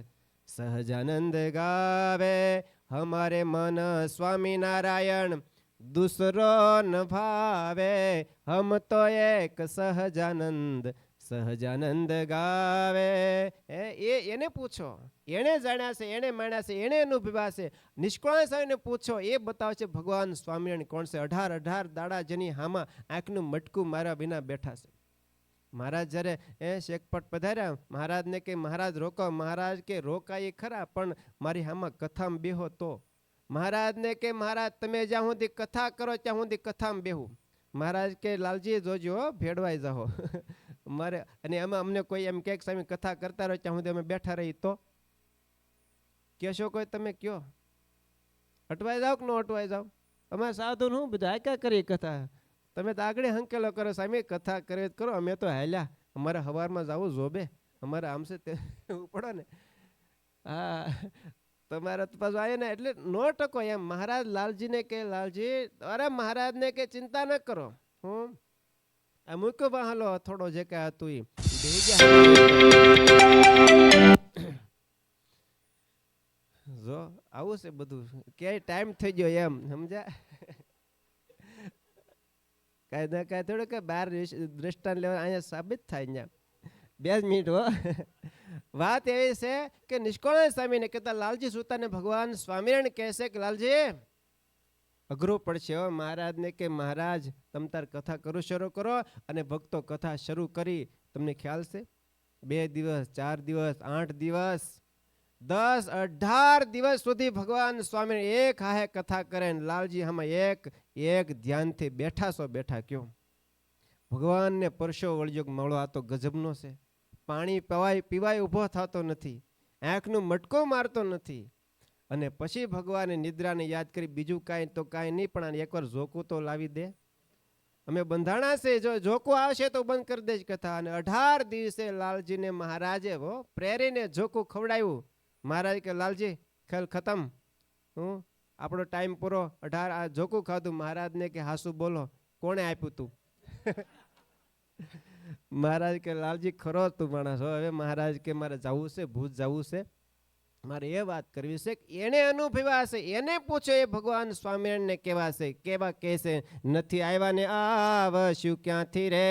સહજાનંદ ગાવે, હમારે મન સ્વામિનારાયણ દૂસરો ન ભાવે, હમ તો એક સહજાનંદ, સહજાનંદ ગાવે. એને પૂછો, એને જાણ્યા છે, એને માણ્યા છે, એને અનુભવ્યા છે. નિષ્કળાનંદ સ્વામીને પૂછો, એ બતાવશે ભગવાન સ્વામિનારાયણ કોણ છે. 18 દાડા જેની હામાં આંખનું મટકું મારા વિના બેઠા છે. મહારાજ જ્યારે શેખપટ પધાર્યા, મહારાજને કે મહારાજ રોકો. મહારાજ કે રોકાય ખરા, પણ મારી હામાં કથામાં બેહો તો. મહારાજને કે મહારાજ તમે જ્યાં સુધી કથા કરો ત્યાં સુધી કથામાં બેહું. મહારાજ કે લાલજી જોજો ભેડવાઈ જાઓ મારે. અને એમાં અમને કોઈ એમ કે સ્વામી કથા કરતા રહો ત્યાં સુધી અમે બેઠા રહી તો કહેશો કોઈ? તમે કયો અટવાઈ જાઓ કે ન અટવાઈ જાઓ? અમારે સાધુ હું બધા આક્યા કરી કથા. તમે તો આગળ હંકેલો કરો, સ્વામી કથા કરે કરો, અમે તો હાલ્યા, અમારે હવારમાં જવું જોબે, અમારે આમ છે તે પડો ને. હા, તમારા તો પાછું આવે ને એટલે નો ટકો એમ. મહારાજ લાલજીને કે લાલજી અરે મહારાજને કે ચિંતા ન કરો, હું આ મૂક્યો બા હાલો થોડો જે કે હતું ઈ બેહી ગયા. જો આવું છે બધું, ક્યાંય ટાઈમ થઈ ગયો એમ સમજ્યા. કાંઈ ના કાંઈ થોડું કે બાર દ્રષ્ટાંત લેવા અહીંયા સાબિત થાય અહીંયા. 2 મિનિટ હો. વાત એવી છે કે નિષ્કોળ સ્વામીને કહેતા લાલજી સુતાને ભગવાન સ્વામિનારાયણ કહેશે કે લાલજી અઘરું પડશે હો મહારાજને કે મહારાજ તમ તાર કથા શરૂ કરો. અને ભક્તો કથા શરૂ કરી, તમને ખ્યાલ છે 2 દિવસ 4 દિવસ 8 દિવસ 10 18 દિવસ સુધી ભગવાન સ્વામી એક હાહે કથા કરે. લાલજી આમાં એક ધ્યાનથી બેઠા છો બેઠા કયો ભગવાનને પરસો વળજો મળો. આ તો ગજબનો છે. પાણી પીવાય ઊભો થતો નથી, આંખનું મટકો મારતો નથી. અને પછી ભગવાને નિદ્રાને યાદ કરી, બીજું કાંઈ તો કાંઈ નહીં પણ એકવાર ઝોકું તો લાવી દે. અમે બંધાણા છે, જો ઝોકું આવશે તો બંધ કરી દે કથા. અને 18 દિવસે લાલજીને મહારાજે પ્રેરીને ઝોકું ખવડાવ્યું. મહારાજ કે લાલજી ખેલ ખતમ, હું આપણો ટાઈમ પૂરો. 18 આ ઝોકું ખાધું. મહારાજને કે હાસુ બોલો કોણે આપ્યું તું? મહારાજ કે લાલજી ખરો તું માણસ હો. હવે મહારાજ કે મારે જવું છે, ભૂજ જવું છે, મારે એ વાત કરવી છે કે એને અનુભવ્યા છે એને પૂછો. એ ભગવાન સ્વામિનારાયણને કેવા છે, કેવા કહેશે નથી આવ્યા ને આવશું ક્યાંથી રે,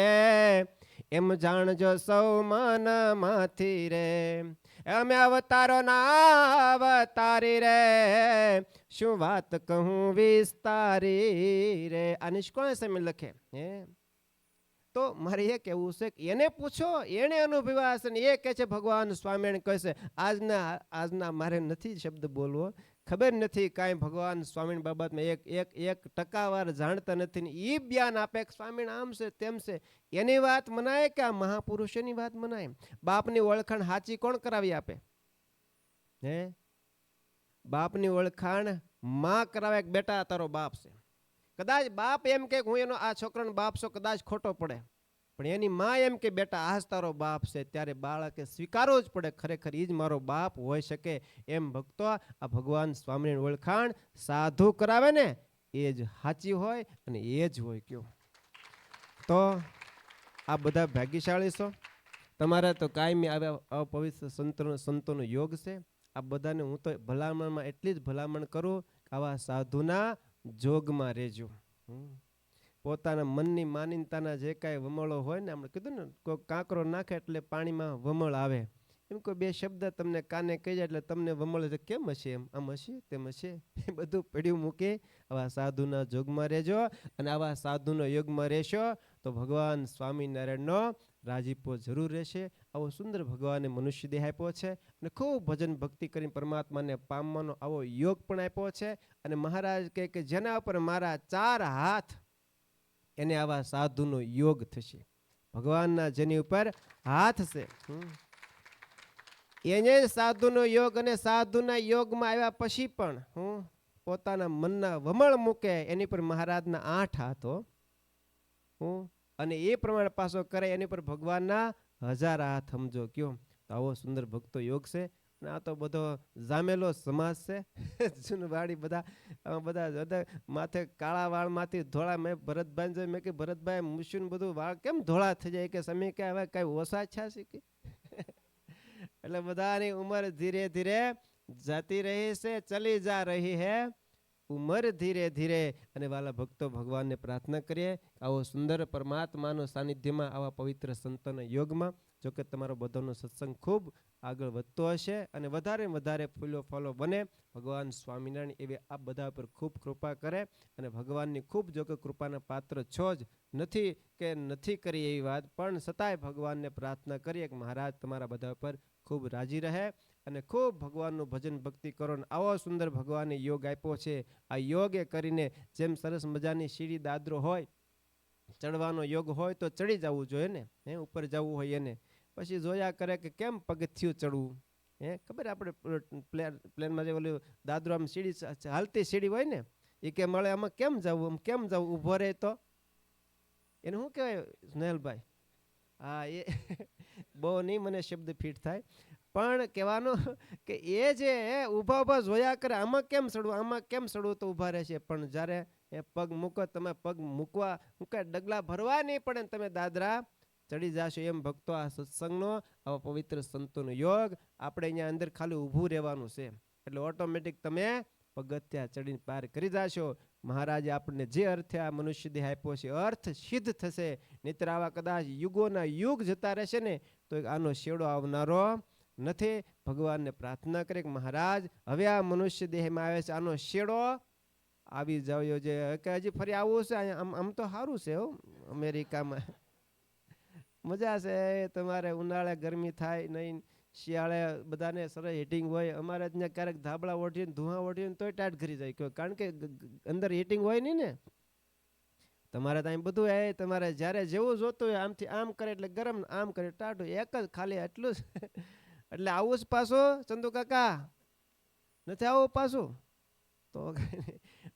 એમ જાણજો સૌ મનમાંથી રે. અમે અવતારો ના અવતારી રે, શું વાત કહું વિસ્તારી રે. આ નિષ્કોણ સમય લખે હે. તો મારે એ કહેવું છે કે એને પૂછો, એને અનુભવ્યા હશે ને એ કહે છે ભગવાન સ્વામિનારાયણ કહે છે. આજના મારે નથી શબ્દ બોલવો, ખબર નથી કાંઈ ભગવાન સ્વામિનારાયણ બાબતમાં એક ટકાવાર જાણતા નથી ને એ જ્ઞાન આપે કે સ્વામિનારાયણ આમ છે તેમ છે. એની વાત મનાય કે આ મહાપુરુષોની વાત મનાય? બાપની ઓળખાણ સાચી કોણ કરાવી આપે? હે, બાપની ઓળખાણ માં કરાવે કે બેટા તારો બાપ છે. કદાચ બાપ એમ કે હું એનો આ છોકરાનો બાપ છું, કદાચ ખોટો પડે, પણ એની માં એમ કે બેટા આ જ તારો બાપ છે, ત્યારે બાળકે સ્વીકારવો જ પડે ખરેખર એ જ મારો બાપ હોઈ શકે. એમ ભક્તો આ ભગવાન સ્વામિનારાયણ ઓળખાણ સાધુ કરાવે ને એ જ સાચી હોય અને એ જ હોય. કયો તો આ બધા ભાગ્યશાળી છો. તમારે તો કાયમી આવ્યા અપવિત્ર સંતોનો યોગ છે. આ બધાને હું તો ભલામણમાં એટલી જ ભલામણ કરું કે આવા સાધુના જોગમાં રહેજો. પોતાના મનની માનીનતાના જે કાંઈ વમળો હોય ને, આપણે કીધું ને કોઈ કાંકરો નાખે એટલે પાણીમાં વમળ આવે, એમ કોઈ 2 શબ્દ તમને કાને કહી જાય એટલે તમને વમળ કેમ હશે, એમ આમ હશે તેમ હશે, એ બધું પડ્યું મૂકી આવા સાધુના જોગમાં રહેજો. અને આવા સાધુનો યોગમાં રહેશો તો ભગવાન સ્વામિનારાયણનો રાજીપો જરૂર રહેશે. આવો સુંદર ભગવાને મનુષ્ય દેહ આપ્યો છે અને ખૂબ ભજન ભક્તિ કરીને પરમાત્માને પામવાનો આવો યોગ પણ આપ્યો છે. અને મહારાજ કહે કે જેના ઉપર મારા 4 હાથ એને આવા સાધુનો યોગ થશે. ભગવાનના જેની ઉપર હાથ છે એને સાધુનો યોગ. અને સાધુના યોગમાં આવ્યા પછી પણ પોતાના મનના વમળ મૂકે એની પર મહારાજના 8 હાથો અને એ પ્રમાણે પાછો કરે એની પર ભગવાનના 1000 હાથ. સમજો કયો આવો સુંદર ભક્તો યોગ છે. અને આ તો બધો જામેલો સમાજ છે. જૂનવાડી બધા માથે કાળા વાળમાંથી ધોળા. મેં ભરતભાઈ જોઈ, મેં કે ભરતભાઈ મુશ્યુન બધું વાળ કેમ ધોળા થઈ જાય? કે સમય કે હવે કઈ ઓછા છે કે? એટલે બધાની ઉંમર ધીરે ધીરે જતી રહી છે, ચલી જા રહી હે ઉંમર ધીરે ધીરે. અને વાલા ભક્તો ભગવાનને પ્રાર્થના કરીએ આવો સુંદર પરમાત્માનો સાનિધ્યમાં આવા પવિત્ર સંતોના યોગમાં. જોકે તમારો બધાનો સત્સંગ ખૂબ આગળ વધતો હશે અને વધારે ફૂલો ફળો બને. ભગવાન સ્વામિનારાયણ એવી આ બધા પર ખૂબ કૃપા કરે. અને ભગવાનની ખૂબ જોકે કૃપાના પાત્ર છો જ, નથી કરી એવી વાત, પણ છતાંય ભગવાનને પ્રાર્થના કરીએ કે મહારાજ તમારા બધા પર ખૂબ રાજી રહે અને ખૂબ ભગવાનનું ભજન ભક્તિ કરો. આવો સુંદર ભગવાને યોગ આપ્યો છે. આ યોગ એ કરીને જેમ સરસ મજાની સીડી દાદરો હોય, ચડવાનો યોગ હોય તો ચડી જવું જોઈએ ને, ઉપર જવું હોય એને. પછી જોયા કરે કે કેમ પગથિયું ચડવું. ખબર આપણે પ્લેનમાં જે ઓલું દાદરો આમ સીડી હાલતી સીડી હોય ને, એ કે મળે આમાં કેમ જવું ઊભો રહે તો એને શું કહેવાય સ્નેહલભાઈ? હા, બહુ નહીં મને શબ્દ ફિટ થાય, પણ કહેવાનો કે એ જે ઊભા ઊભા જોયા કરે આમાં કેમ ચડવું, આમાં કેમ ચડવું, તો ઊભા રહેશે. પણ જ્યારે એ પગ મૂકો, તમે પગ મૂકવા ડગલા ભરવા નહીં પડે ને તમે દાદરા ચડી જશો. એમ ભક્તો આ સત્સંગનો, આવા પવિત્ર સંતોનો યોગ, આપણે અહીંયા અંદર ખાલી ઊભું રહેવાનું છે એટલે ઓટોમેટિક તમે પગથિયા ચડીને પાર કરી જશો. મહારાજે આપણને જે અર્થે આ મનુષ્ય દેહ આપ્યો છે અર્થ સિદ્ધ થશે. નહીતર આવા કદાચ યુગોના યુગ જતા રહેશે ને તો આનો શેડો આવનારો નથી. ભગવાનને પ્રાર્થના કરે કે મહારાજ હવે આ મનુષ્ય દેહમાં આવે છે આનો શેડો આવી જાવ્યો છે, કે હજી ફરી આવવું છે. આમ તો સારું છે હો, અમેરિકામાં મજા છે. તમારે ઉનાળે ગરમી થાય નહીં, શિયાળે બધાને સરસ હીટિંગ હોય. અમારે ત્યાં ક્યારેક ધાબળા ઓઢીને ધુઆ ઓઢીને તોય ટાટ કરી જાય, કારણ કે અંદર હીટિંગ હોય નહીં ને. તમારે ત્યાં બધું એ તમારે જ્યારે જેવું જોતું હોય આમથી આમ કરે એટલે ગરમ, આમ કરે ટાટું, એક જ ખાલી એટલું જ. એટલે આવું જ પાછું ચંદુ કાકા નથી આવું પાછું તો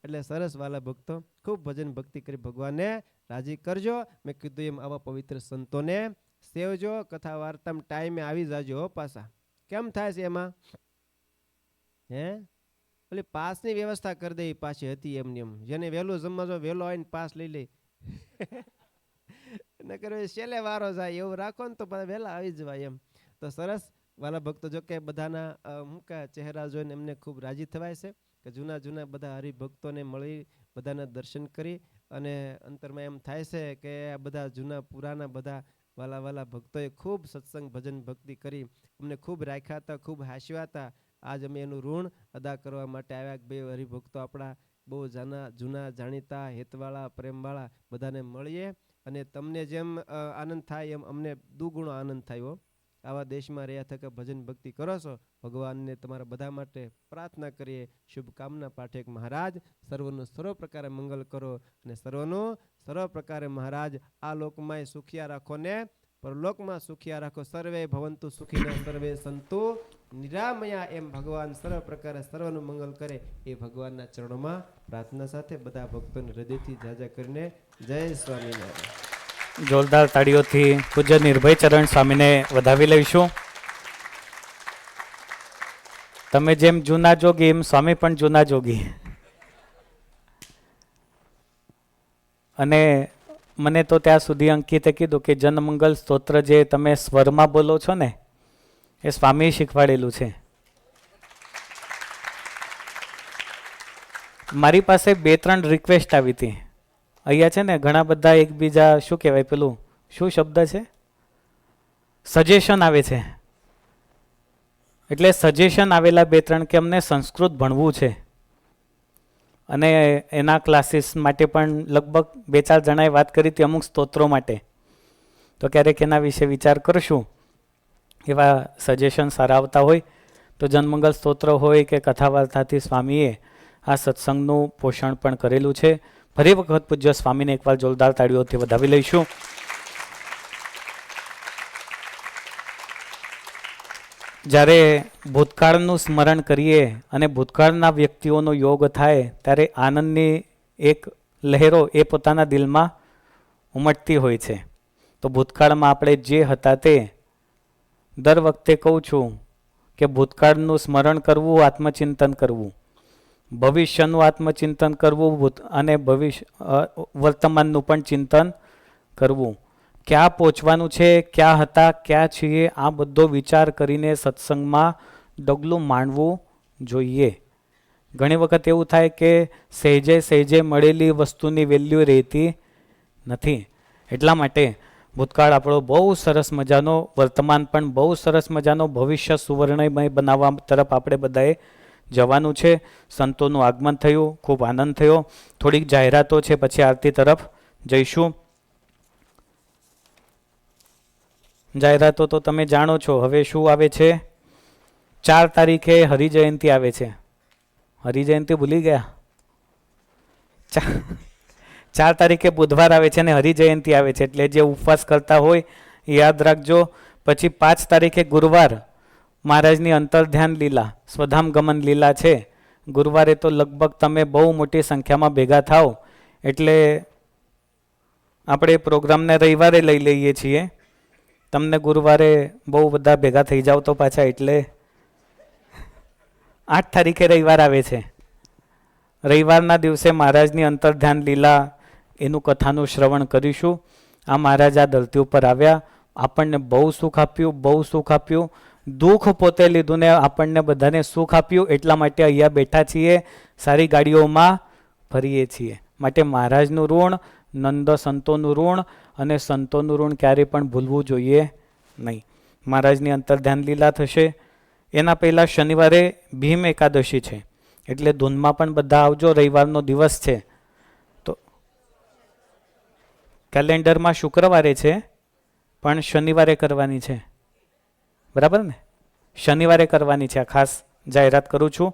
એટલે સરસ વાલા ભક્તો, ખૂબ ભજન ભક્તિ કરી ભગવાનને રાજી કરજો. મેં કીધું એમ આવા પવિત્ર સંતોને સેવજો. કથા વાર્તામાં ટાઈમે આવી જાજો પાછા. કેમ થાય છે એમાં? હે ઓલી પાસની વ્યવસ્થા કરી દે પાછી હતી એમની એમ. જેને વહેલું જમવા જો વહેલો આવીને પાસ લઈ લે, નકર છેલ્લે વારો જાય એવું રાખો ને તો પાછા વહેલા આવી જવાય એમ. તો સરસ વાલા ભક્તો, જો કે બધાના ચહેરા જોઈને એમને ખૂબ રાજી થવાય છે કે જૂના જૂના બધા હરિભક્તોને મળી બધાના દર્શન કરી અને અંતરમાં એમ થાય છે કે આ બધા જૂના પુરાના બધા વાલા વાલા ભક્તોએ ખૂબ સત્સંગ ભજન ભક્તિ કરી, અમને ખૂબ રાખ્યા હતા, ખૂબ હાસ્યા હતા. આજ અમે એનું ઋણ અદા કરવા માટે આવ્યા. બે હરિભક્તો આપણા બહુ જૂના જાણીતા હેતવાળા પ્રેમવાળા બધાને મળીએ અને તમને જેમ આનંદ થાય એમ અમને દુગુણો આનંદ થયો. આવા દેશમાં રહ્યા થકા ભજન ભક્તિ કરો છો, ભગવાનને તમારા બધા માટે પ્રાર્થના કરીએ, શુભકામના પાઠે મહારાજ સર્વનું સર્વ પ્રકારે મંગલ કરો અને સર્વનું સર્વ પ્રકારે મહારાજ આ લોકમાં સુખિયા રાખો ને પરલોકમાં સુખિયા રાખો. સર્વે ભવંતુ સુખીના સર્વે સંતુ નિરામયા. એમ ભગવાન સર્વ પ્રકારે સર્વનું મંગલ કરે એ ભગવાનના ચરણોમાં પ્રાર્થના સાથે બધા ભક્તોને હૃદયથી જાજા કરીને જય સ્વામિનારાયણ. જોરદાર તાળીઓથી પૂજ્ય નિર્ભય ચરણ સ્વામીને વધાવી લઈશું. તમે જેમ જૂના જોગી એમ સ્વામી પણ જૂના જોગી. અને મને તો ત્યાં સુધી અંકિતે કીધું કે જનમંગલ સ્તોત્ર જે તમે સ્વરમાં બોલો છો ને એ સ્વામી શીખવાડેલું છે. મારી પાસે 2-3 રિક્વેસ્ટ આવી હતી. અહીંયા છે ને ઘણા બધા એકબીજા શું કહેવાય પેલું શું શબ્દ છે, સજેશન આવે છે. એટલે સજેશન આવેલા 2-3 કે અમને સંસ્કૃત ભણવું છે અને એના ક્લાસીસ માટે પણ લગભગ 2-4 જણાએ વાત કરી હતી અમુક સ્તોત્રો માટે. તો ક્યારેક એના વિશે વિચાર કરશું. એવા સજેશન સારા આવતા હોય તો જનમંગલ સ્તોત્ર હોય કે કથા વાર્તાથી સ્વામીએ આ સત્સંગનું પોષણ પણ કરેલું છે. ફરી વખત પૂજ્ય સ્વામીને એકવાર જોરદાર તાળીઓથી વધાવી લઈશું. જ્યારે ભૂતકાળનું સ્મરણ કરીએ અને ભૂતકાળના વ્યક્તિઓનો યોગ થાય ત્યારે આનંદની એક લહેરો એ પોતાના દિલમાં ઉમટતી હોય છે. તો ભૂતકાળમાં આપણે જે હતા તે દર વખતે કહું છું કે ભૂતકાળનું સ્મરણ કરવું, આત્મચિંતન કરવું, ભવિષ્યનું આત્મચિંતન કરવું અને વર્તમાનનું પણ ચિંતન કરવું. ક્યાં પહોંચવાનું છે, ક્યાં હતા, ક્યાં છીએ, આ બધો વિચાર કરીને સત્સંગમાં ડગલું માંડવું જોઈએ. ઘણી વખત એવું થાય કે સહેજે સહેજે મળેલી વસ્તુની વેલ્યુ રહેતી નથી. એટલા માટે ભૂતકાળ આપણો બહુ સરસ મજાનો, વર્તમાન પણ બહુ સરસ મજાનો, ભવિષ્ય સુવર્ણમય બનાવવા તરફ આપણે બધાએ જવાનું છે. સંતોનું આગમન થયું, ખૂબ આનંદ થયો. થોડીક જાહેરાતો છે પછી આરતી તરફ જઈશું. જાહેરાતો તો તમે જાણો છો. હવે શું આવે છે? 4 તારીખે હરિજયંતિ આવે છે. હરિજયંતિ ભૂલી ગયા? 4 તારીખે બુધવાર આવે છે અને હરિજયંતિ આવે છે, એટલે જે ઉપવાસ કરતા હોય એ યાદ રાખજો. પછી 5 તારીખે ગુરુવાર મહારાજની અંતર્ધ્યાન લીલા, સ્વધામ ગમન લીલા છે. ગુરુવારે તો લગભગ તમે બહુ મોટી સંખ્યામાં ભેગા થાઓ એટલે આપણે પ્રોગ્રામને રવિવારે લઈ લઈએ છીએ. તમને ગુરુવારે બહુ બધા ભેગા થઈ જાવ તો પાછા, એટલે 8 તારીખે રવિવાર આવે છે. રવિવારના દિવસે મહારાજની અંતર્ધ્યાન લીલા એનું કથાનું શ્રવણ કરીશું. આ મહારાજ આ ધરતી ઉપર આવ્યા, આપણને બહુ સુખ આપ્યું, બહુ સુખ આપ્યું. દુઃખ પોતે લીધું ને આપણને બધાને સુખ આપ્યું, એટલા માટે અહીંયા બેઠા છીએ, સારી ગાડીઓમાં ફરીએ છીએ. માટે મહારાજનું ઋણ, નંદ સંતોનું ઋણ અને સંતોનું ઋણ ક્યારેય પણ ભૂલવું જોઈએ નહીં. મહારાજની અંતર્ધ્યાન લીલા થશે. એના પહેલાં શનિવારે ભીમ એકાદશી છે, એટલે ધૂનમાં પણ બધા આવજો. રવિવારનો દિવસ છે તો કેલેન્ડરમાં શુક્રવારે છે, પણ શનિવારે કરવાની છે, બરાબર ને? શનિવારે કરવાની છે. આ ખાસ જાહેરાત કરું છું.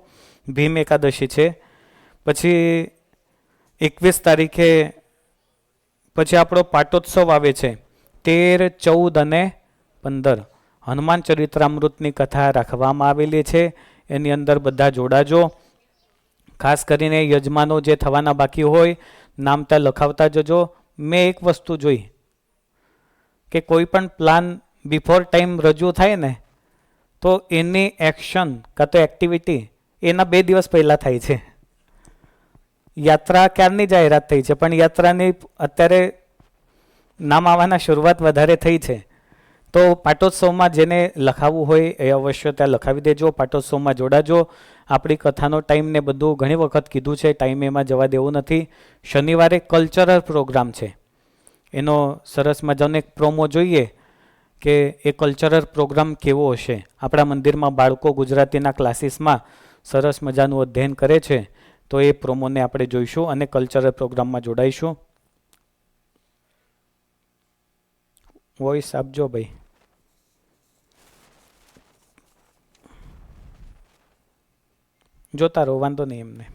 ભીમ એકાદશી છે. પછી 21 તારીખે પછી આપણો પાટોત્સવ આવે છે. 13, 14 અને 15 હનુમાન ચરિત્રામૃતની કથા રાખવામાં આવેલી છે. એની અંદર બધા જોડાજો. ખાસ કરીને યજમાનો જે થવાના બાકી હોય નામ ત્યાં લખાવતા જજો. મેં એક વસ્તુ જોઈ કે કોઈ પણ પ્લાન બિફોર ટાઈમ રજૂ થાય ને તો એની એક્શન કાં તો એક્ટિવિટી એના 2 દિવસ પહેલાં થાય છે. યાત્રા ક્યારની જાહેરાત થઈ છે, પણ યાત્રાની અત્યારે નામ આવવાના શરૂઆત વધારે થઈ છે. તો પાટોત્સવમાં જેને લખાવવું હોય એ અવશ્ય ત્યાં લખાવી દેજો. પાટોત્સવમાં જોડાજો. આપણી કથાનો ટાઈમ ને બધું ઘણી વખત કીધું છે, ટાઈમ એમાં જવા દેવું નથી. શનિવારે કલ્ચરલ પ્રોગ્રામ છે, એનો સરસ મજાનો એક પ્રોમો જોઈએ કે એ કલ્ચરલ પ્રોગ્રામ કેવો હશે. આપણા મંદિરમાં બાળકો ગુજરાતીના ક્લાસીસમાં સરસ મજાનું અધ્યયન કરે છે, તો એ પ્રોમોને આપણે જોઈશું અને કલ્ચરલ પ્રોગ્રામમાં જોડાઈશું. વોઇસ આપજો ભાઈ. જોતા રહો, વાંધો નહીં એમને.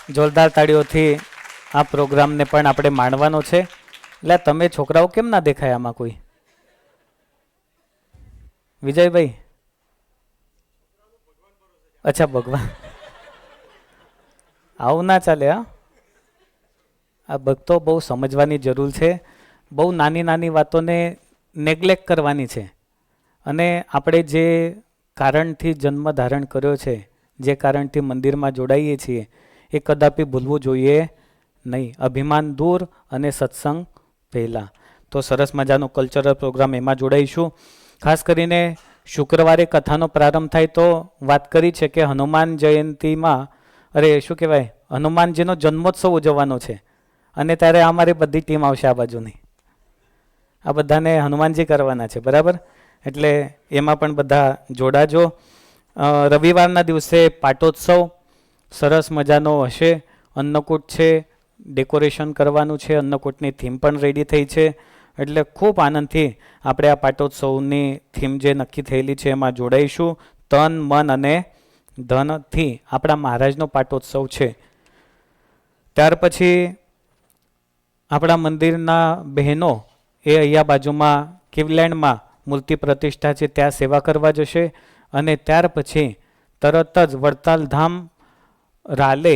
જોરદાર તાળીઓથી આ પ્રોગ્રામને પણ આપણે માણવાનો છે. એટલે તમે છોકરાઓ કેમ ના દેખાય આમાં કોઈ? વિજયભાઈ, અચ્છા ભગવાન, આવું ના ચાલે. આ ભક્તો બહુ સમજવાની જરૂર છે. બહુ નાની નાની વાતોને નેગ્લેક્ટ કરવાની છે. અને આપણે જે કારણથી જન્મ ધારણ કર્યો છે, જે કારણથી મંદિરમાં જોડાઈએ છીએ, એ કદાપી ભૂલવું જોઈએ નહીં. અભિમાન દૂર અને સત્સંગ પહેલાં. તો સરસ મજાનો કલ્ચરલ પ્રોગ્રામ એમાં જોડાઈશું. ખાસ કરીને શુક્રવારે કથાનો પ્રારંભ થાય તો વાત કરી છે કે હનુમાન જયંતીમાં, અરે શું કહેવાય, હનુમાનજીનો જન્મોત્સવ ઉજવવાનો છે. અને ત્યારે અમારી બધી ટીમ આવશે આ બાજુની. આ બધાને હનુમાનજી કરવાના છે, બરાબર? એટલે એમાં પણ બધા જોડાજો. રવિવારના દિવસે પાટોત્સવ સરસ મજાનો હશે. અન્નકૂટ છે, ડેકોરેશન કરવાનું છે. અન્નકૂટની થીમ પણ રેડી થઈ છે. એટલે ખૂબ આનંદથી આપણે આ પાટોત્સવની થીમ જે નક્કી થયેલી છે એમાં જોડાઈશું. તન, મન અને ધનથી આપણા મહારાજનો પાટોત્સવ છે. ત્યાર પછી આપણા મંદિરના બહેનો એ અહીંયા બાજુમાં કિવલેન્ડમાં મૂર્તિ પ્રતિષ્ઠા છે, ત્યાં સેવા કરવા જશે. અને ત્યાર પછી તરત જ વડતાલ ધામ રાલે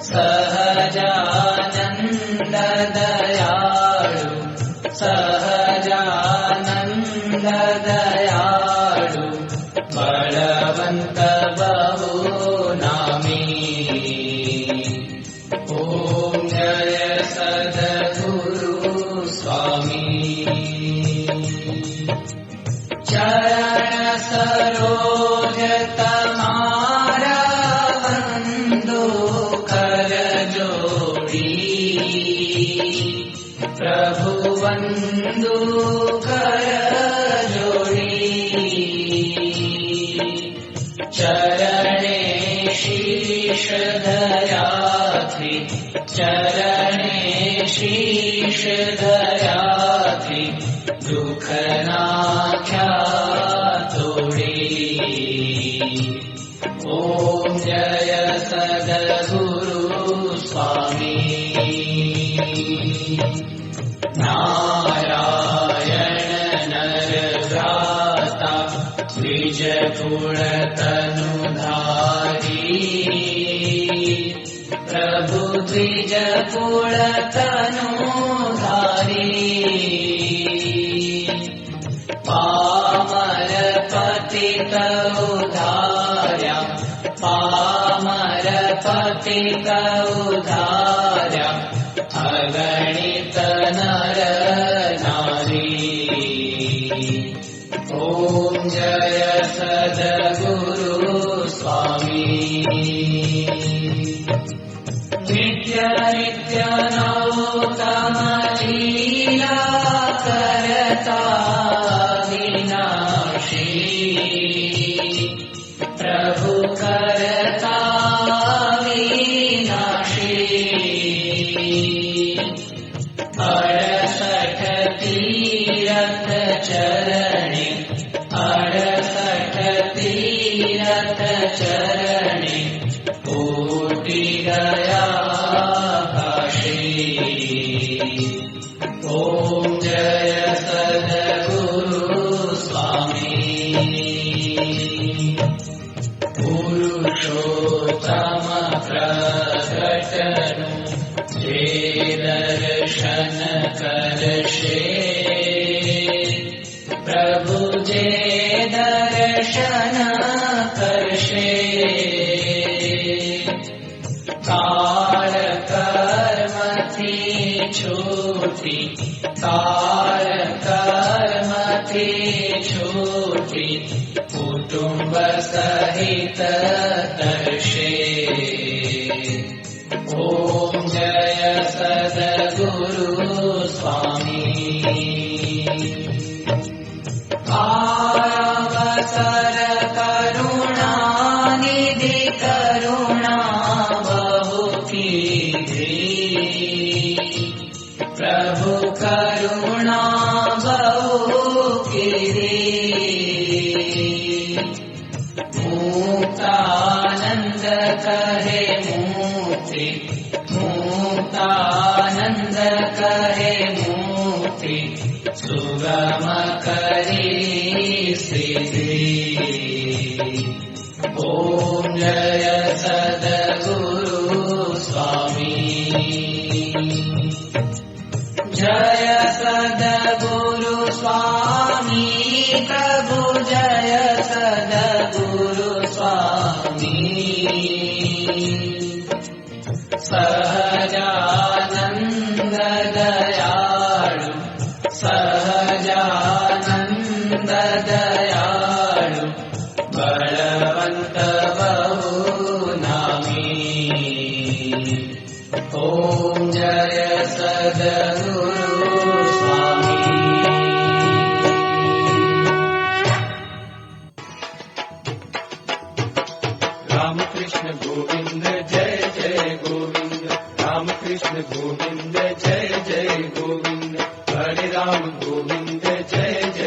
સહજાનંદ દયાળુ સહજાનંદ દયાળુ બળવંત બહુ નામી. ઓમ જય સદગુરુ સ્વામી. ચરણ સરોજ તમારા વંદો કર જોડી પ્રભુ વંદુ કર જોડી. ચરણે શીશ ધર્યાથી ચરણે શીશ ધર્યાથી દુઃખ નાખ્યા તોડી. ઓમ જય સદગુરુ સ્વામી. નારાયણ નરવ્રાતા દ્વિજ કુળ તનુધારી પ્રભુ દ્વિજ કુળ તનુધારી. પામર પતિત ઉધાર્યા પામર પતિત ઉધાર્યા અગણિત નર નારી. ઓમ જય સદગુરુ સ્વામી. નિત્ય નિત્ય નૌતમ લીલા કરતા વિનાશી પ્રભુ કરતા વિનાશી. 68 તીરથ ચરણે 68 તીરથ ચરણે કોટી ગયા કાશી. ઓમ જય સદગુરુ સ્વામી. પુરુષોત્તમ પ્રગટનું જે દર્શન કરશે પ્રભુ જે દર્શન કરશે કાળ કર્મથી છૂટી કાળ કર્મથી છૂટી કુટુંબ સહિત તરશે. ઓમ જય સદગુરુ સ્વામી. આવસર કરુણા નિધિ કરુણા બહુ કીધી પ્રભુ કરુણા બહુ કીધી. મુક્તાનંદ કહે મુક્તિ મુક્તાનંદ કહે મુક્તિ સુગમ કરી સિદ્ધિ. ઓમ જય સદગુરુ સ્વામી. જય સદગુરુ સ્વામી પ્રભુ જય સદગુરુ સ્વામી. સહજાનંદ દયાળુ સહજાનંદ દયાળુ બળવંત બહુ નામી. ઓમ જય સદગુરુ સ્વામી. રામ કૃષ્ણ ગોવિંદ જય જય ગોવિંદ રામ કૃષ્ણ ગોવિંદ જય જય ગોવિંદ હરે રામ ગોવિંદ જય જય